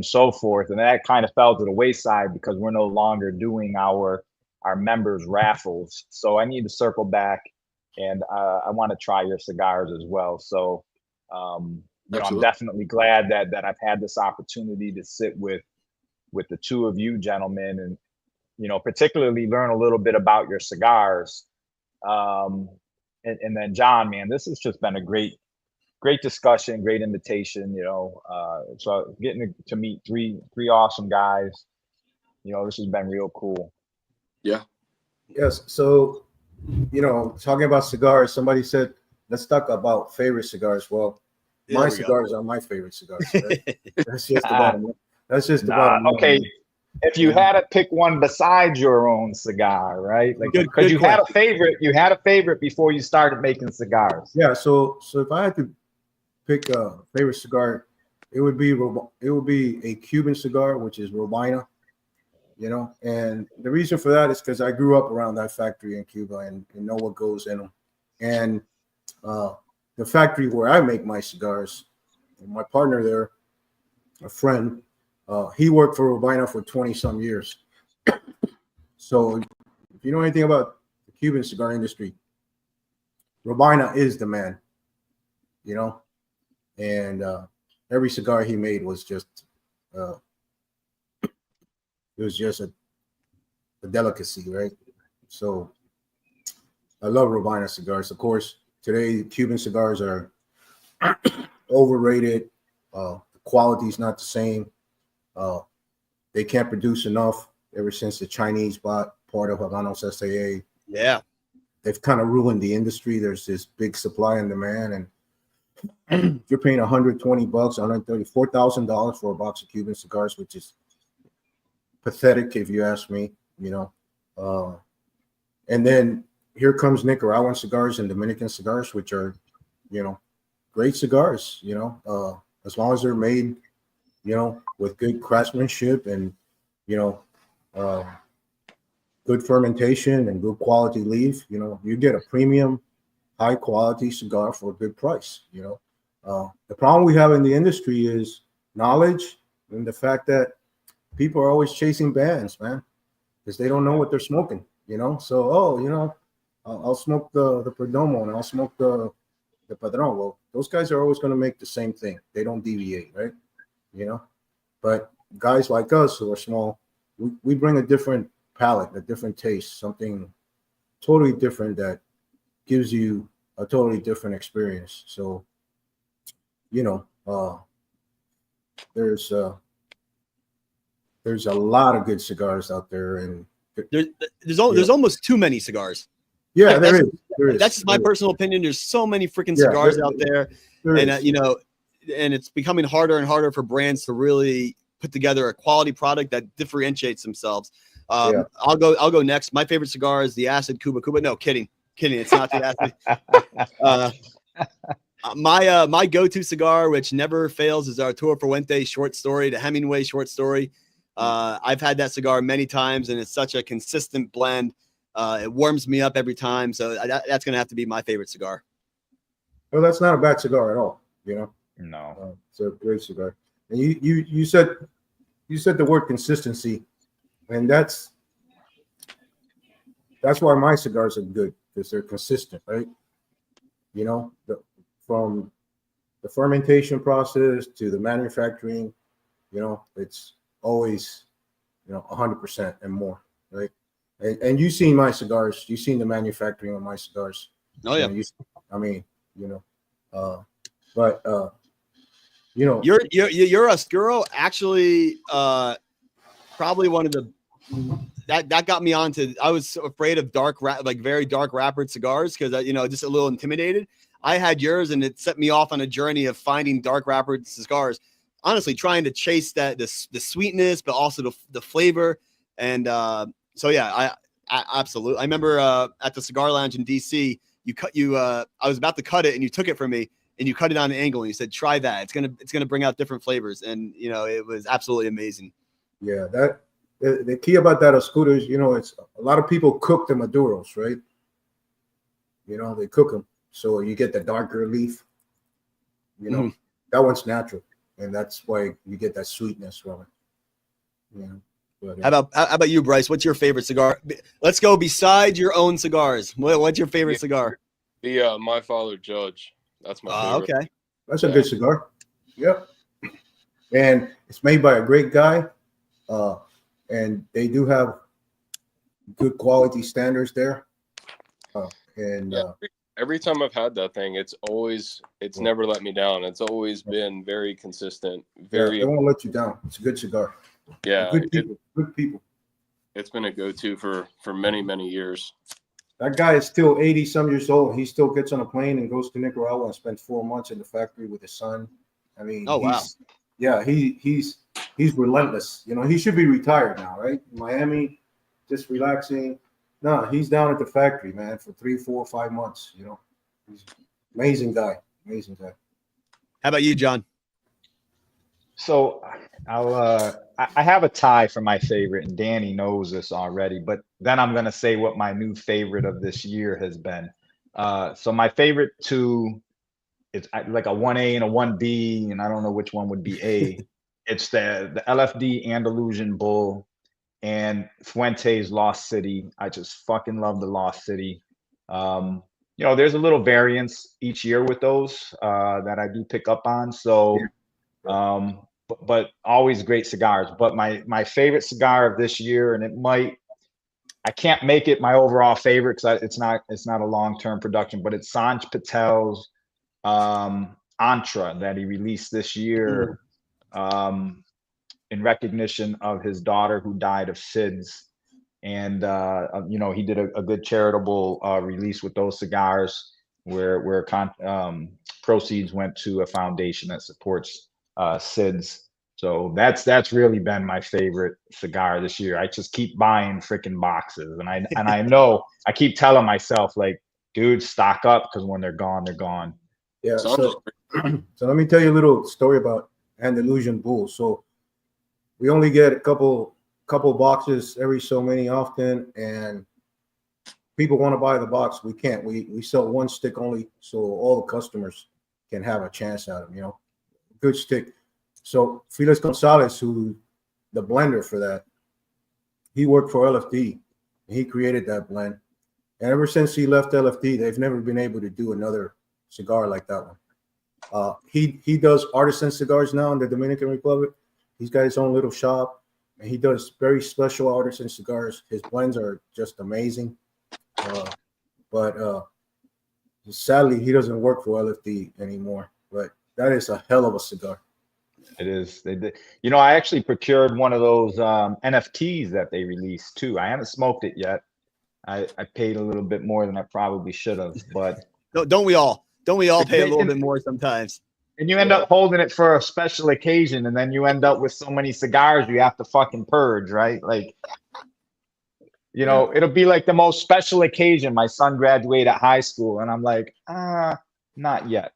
[SPEAKER 3] so forth. And that kind of fell to the wayside because we're no longer doing our members raffles. So I need to circle back, and I want to try your cigars as well. So you know, I'm definitely glad that I've had this opportunity to sit with the two of you gentlemen, and you know, particularly learn a little bit about your cigars. and then John, man, this has just been a great discussion, great invitation. So getting to meet three awesome guys. This has been real cool.
[SPEAKER 2] Yeah.
[SPEAKER 4] Yes. So, talking about cigars, somebody said, let's talk about favorite cigars. Well, my cigars are my favorite cigars. Right? That's just about it. That's just about it.
[SPEAKER 3] Okay. If you had to pick one besides your own cigar, right? Like, because you had a favorite before you started making cigars.
[SPEAKER 4] Yeah. So if I had to pick a favorite cigar, it would be a Cuban cigar, which is Robina. And the reason for that is because I grew up around that factory in Cuba and know what goes in them. And the factory where I make my cigars, my partner there, a friend, he worked for Robina for 20-some years. So if you know anything about the Cuban cigar industry, Robina is the man, and every cigar he made was just it was just a delicacy, right? So I love Robina cigars. Of course, today Cuban cigars are overrated. The quality is not the same. They can't produce enough ever since the Chinese bought part of Habanos SAA.
[SPEAKER 1] Yeah.
[SPEAKER 4] They've kind of ruined the industry. There's this big supply and demand. And you're paying $120, $134,000 for a box of Cuban cigars, which is pathetic if you ask me, and then here comes Nicaraguan cigars and Dominican cigars, which are, great cigars, as long as they're made, with good craftsmanship and, good fermentation and good quality leaf, you get a premium, high quality cigar for a good price. The problem we have in the industry is knowledge and the fact that people are always chasing bands, man, because they don't know what they're smoking, So, I'll smoke the Perdomo and I'll smoke the Padron. Well, those guys are always going to make the same thing. They don't deviate, right? But guys like us who are small, we bring a different palate, a different taste, something totally different that gives you a totally different experience. So, there's a lot of good cigars out there, and
[SPEAKER 1] there's almost too many cigars.
[SPEAKER 4] Yeah,
[SPEAKER 1] like,
[SPEAKER 4] there is.
[SPEAKER 1] That's just my personal opinion. There's so many freaking cigars out there, and and it's becoming harder and harder for brands to really put together a quality product that differentiates themselves. I'll go next. My favorite cigar is the Acid Cuba Cuba. No, kidding. It's not the Acid. My go-to cigar, which never fails, is Arturo Fuente short story, the Hemingway short story. I've had that cigar many times, and it's such a consistent blend. It warms me up every time, so that's going to have to be my favorite cigar.
[SPEAKER 4] Well, that's not a bad cigar at all.
[SPEAKER 3] No,
[SPEAKER 4] it's a great cigar. And you said the word consistency, and that's why my cigars are good, because they're consistent, right? From the fermentation process to the manufacturing, it's always, 100% and more, right? And you've seen my cigars, you've seen the manufacturing of my cigars.
[SPEAKER 1] Oh yeah. Your Oscuro actually probably one of the that got me onto. I was afraid of very dark wrappered cigars because just a little intimidated. I had yours, and it set me off on a journey of finding dark wrappered cigars. Honestly, trying to chase the sweetness, but also the flavor. And so yeah, I absolutely. I remember at the Cigar Lounge in DC, I was about to cut it, and you took it from me, and you cut it on an angle, and you said, "Try that. It's gonna bring out different flavors." And it was absolutely amazing.
[SPEAKER 4] Yeah, the key about that Oscuro is, it's a lot of people cook the Maduros, right? They cook them, so you get the darker leaf. That one's natural, and that's why you get that sweetness from it. But,
[SPEAKER 1] how about you, Bryce? What's your favorite cigar? Let's go beside your own cigars. What's your favorite cigar?
[SPEAKER 2] The My Father Judge. That's my favorite.
[SPEAKER 1] Okay.
[SPEAKER 4] That's a good cigar. Yep. And it's made by a great guy. And they do have good quality standards there.
[SPEAKER 2] every time I've had that thing, it's never let me down. It's always been very consistent. Very,
[SPEAKER 4] it won't let you down. It's a good cigar.
[SPEAKER 2] yeah.
[SPEAKER 4] Good people. Good people.
[SPEAKER 2] It's been a go-to for many, many years.
[SPEAKER 4] That guy is still 80 some years old. He still gets on a plane and goes to Nicaragua and spends 4 months in the factory with his son. I mean,
[SPEAKER 1] Oh, wow.
[SPEAKER 4] Yeah, he's relentless. You know, he should be retired now, right? Miami, just relaxing. No, he's down at the factory, man, for 3, 4, 5 months. You know, he's amazing guy. Amazing guy.
[SPEAKER 1] How about you, John?
[SPEAKER 3] So I have a tie for my favorite, and Danny knows this already, but then I'm gonna say what my new favorite of this year has been. So my favorite two, it's like a 1A and a 1B, and I don't know which one would be A. It's the LFD Andalusian Bull and Fuente's Lost City. I just fucking love the Lost City. You know, there's a little variance each year with those that I do pick up on. So but always great cigars. But my favorite cigar of this year, and I can't make it my overall favorite because it's not a long-term production, but it's Sanj Patel's Antra that he released this year in recognition of his daughter who died of SIDS. And you know, he did a good charitable release with those cigars where proceeds went to a foundation that supports SIDS. So that's really been my favorite cigar this year. I just keep buying freaking boxes, and I know I keep telling myself, like, dude, stock up, because when they're gone, they're gone.
[SPEAKER 4] Yeah. So let me tell you a little story about Andalusian Bull. So we only get a couple boxes every so many often, and people want to buy the box. We can't. We sell one stick only, so all the customers can have a chance at them. You know, good stick. So Felix Gonzalez, who the blender for that, he worked for LFD. He created that blend, and ever since he left LFD, they've never been able to do another cigar like that one. He does artisan cigars now in the Dominican Republic. He's got his own little shop, and he does very special artisan cigars. His blends are just amazing. But sadly, he doesn't work for LFD anymore. But that is a hell of a cigar.
[SPEAKER 3] It is. You know, I actually procured one of those NFTs that they released too. I haven't smoked it yet. I paid a little bit more than I probably should have, but
[SPEAKER 1] don't we all? Don't we all pay a little bit more sometimes?
[SPEAKER 3] And you end up holding it for a special occasion, and then you end up with so many cigars you have to fucking purge, right? Like, you know, it'll be like the most special occasion. My son graduated high school, and I'm like, not yet.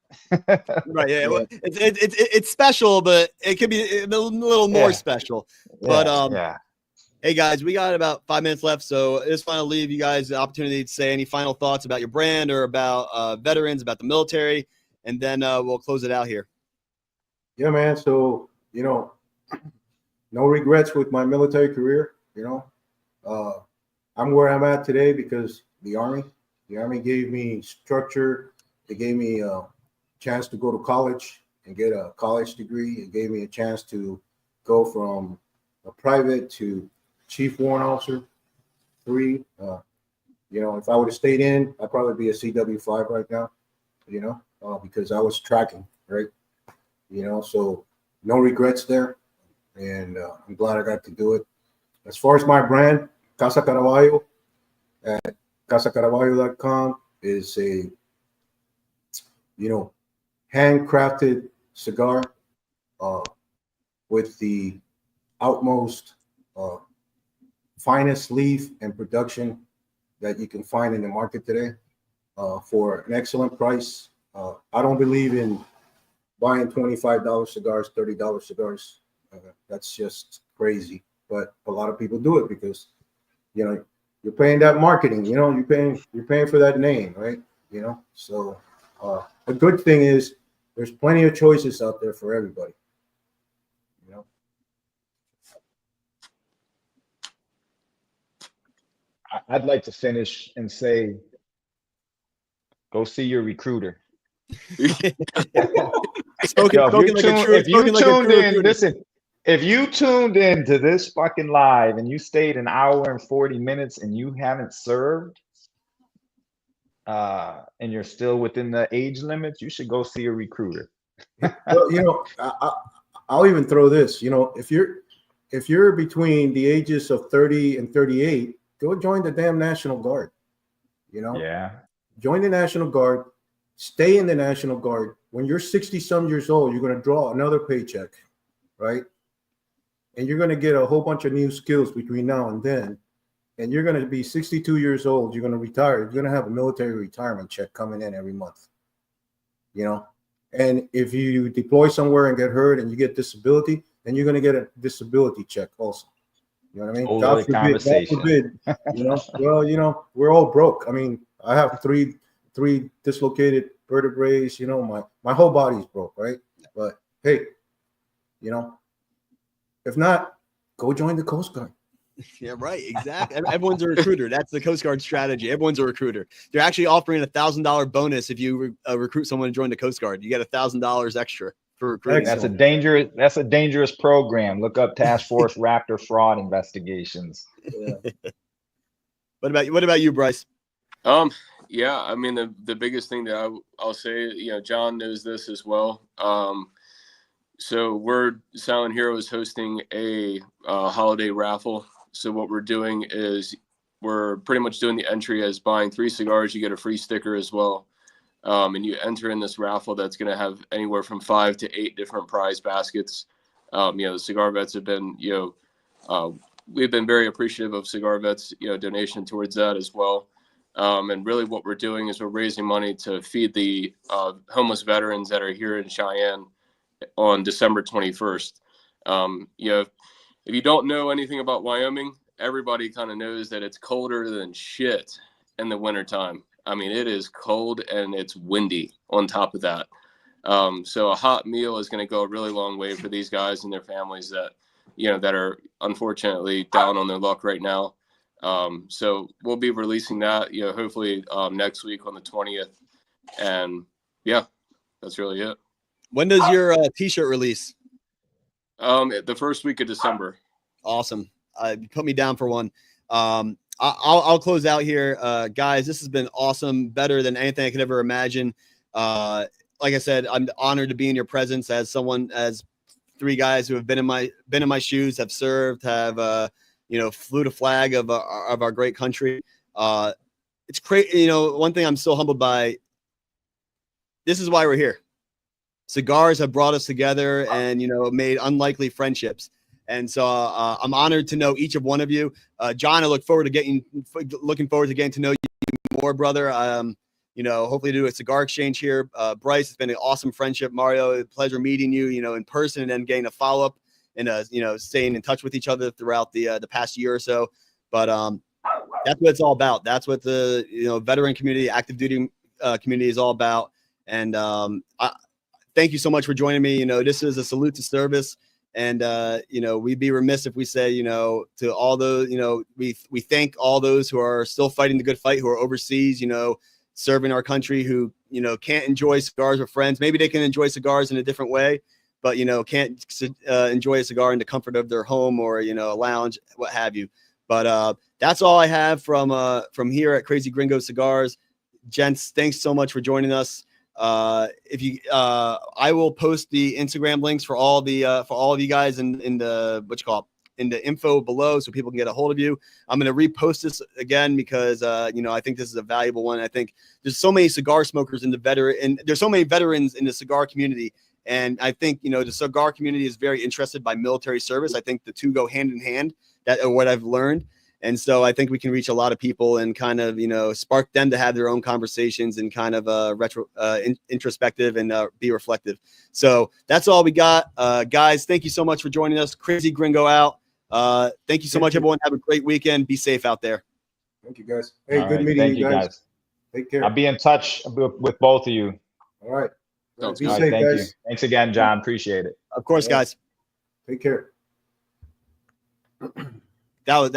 [SPEAKER 1] Right? Yeah. Well, it's special, but it could be a little more special. But hey guys, we got about 5 minutes left, so I just want to leave you guys the opportunity to say any final thoughts about your brand or about veterans, about the military, and then we'll close it out here.
[SPEAKER 4] Yeah, man. So, you know, no regrets with my military career. You know, I'm where I'm at today because the Army gave me structure. They gave me a chance to go to college and get a college degree. It gave me a chance to go from a private to chief warrant officer 3. You know, if I would have stayed in, I'd probably be a CW5 right now, you know, because I was tracking, right? You know, so no regrets there. And I'm glad I got to do it. As far as my brand, Casa Caraballo at casacaraballo.com is a, you know, handcrafted cigar with the utmost finest leaf and production that you can find in the market today for an excellent price. I don't believe in buying $25 cigars, $30 cigars. That's just crazy. But a lot of people do it because, you know, you're paying that marketing, you know, you're paying for that name, right? You know, so the good thing is there's plenty of choices out there for everybody. You know,
[SPEAKER 3] I'd like to finish and say, go see your recruiter. If you tuned in to this fucking live and you stayed an hour and 40 minutes and you haven't served, and you're still within the age limits, you should go see a recruiter.
[SPEAKER 4] Well, I'll even throw this. If you're between the ages of 30 and 38, go join the damn National Guard.
[SPEAKER 3] Yeah.
[SPEAKER 4] Join the National Guard. Stay in the National Guard. When you're 60-some years old, you're going to draw another paycheck, right? And you're going to get a whole bunch of new skills between now and then. And you're going to be 62 years old. You're going to retire. You're going to have a military retirement check coming in every month. And if you deploy somewhere and get hurt and you get disability, then you're going to get a disability check also. You know what I mean? God forbid. Well, we're all broke. I mean, I have three dislocated vertebrae. My whole body's broke, right? But hey, if not, go join the Coast Guard.
[SPEAKER 1] Yeah, right. Exactly. Everyone's a recruiter. That's the Coast Guard strategy. Everyone's a recruiter. They're actually offering $1,000 bonus if you recruit someone to join the Coast Guard. You get $1,000 extra for recruiting.
[SPEAKER 3] That's a dangerous program. Look up Task Force Raptor Fraud Investigations.
[SPEAKER 4] Yeah.
[SPEAKER 1] What about you, Bryce?
[SPEAKER 2] Yeah, I mean the biggest thing that I'll say, John knows this as well. So we're Silent Hero is hosting a holiday raffle. So what we're doing is we're pretty much doing the entry as buying 3 cigars, you get a free sticker as well. And you enter in this raffle that's going to have anywhere from 5 to 8 different prize baskets. The Cigar Vets have been, we've been very appreciative of Cigar Vets, donation towards that as well. And really what we're doing is we're raising money to feed the homeless veterans that are here in Cheyenne on December 21st. If you don't know anything about Wyoming, everybody kind of knows that it's colder than shit in the wintertime. I mean, it is cold and it's windy on top of that. So a hot meal is going to go a really long way for these guys and their families that, that are unfortunately down on their luck right now. So we'll be releasing that, hopefully next week on the 20th. And yeah, that's really it.
[SPEAKER 1] When does your t-shirt release?
[SPEAKER 2] The first week of December.
[SPEAKER 1] Awesome. Put me down for one. I'll close out here. Guys, this has been awesome. Better than anything I could ever imagine. Like I said, I'm honored to be in your presence as 3 guys who have been in my shoes, have served, have, flew the flag of our great country. It's crazy. One thing I'm still humbled by, this is why we're here. Cigars have brought us together and, made unlikely friendships. And so I'm honored to know each of one of you. John, I looking forward to getting to know you more, brother. Hopefully do a cigar exchange here. Bryce, it's been an awesome friendship. Mario, pleasure meeting you, in person and then getting a follow-up and, staying in touch with each other throughout the past year or so. But that's what it's all about. That's what the, veteran community, active duty community is all about. And thank you so much for joining me. This is a salute to service. And, we'd be remiss if we say, to all those, we thank all those who are still fighting the good fight, who are overseas, serving our country, who, can't enjoy cigars with friends. Maybe they can enjoy cigars in a different way, but, can't enjoy a cigar in the comfort of their home or, a lounge, what have you. But that's all I have from here at Crazy Gringo Cigars. Gents, thanks so much for joining us. I will post the Instagram links for all of you guys in the in the info below so people can get a hold of you. I'm going to repost this again because I think this is a valuable one. I think there's so many cigar smokers in there's so many veterans in the cigar community, and I think the cigar community is very interested by military service. I think the two go hand in hand. That are what I've learned. And so I think we can reach a lot of people and kind of, spark them to have their own conversations and kind of introspective and be reflective. So that's all we got. Guys, thank you so much for joining us. Crazy Gringo out. Thank you so much, everyone. Have a great weekend. Be safe out there.
[SPEAKER 4] Thank you, guys. Hey, good meeting you guys. Take care.
[SPEAKER 3] I'll be in touch with both of you.
[SPEAKER 4] All right.
[SPEAKER 2] Sounds
[SPEAKER 4] Be
[SPEAKER 2] good.
[SPEAKER 4] safe,
[SPEAKER 3] Thank you.
[SPEAKER 4] guys.
[SPEAKER 3] Thanks again, John. Appreciate it.
[SPEAKER 1] Of course, guys.
[SPEAKER 4] Take care.
[SPEAKER 1] That was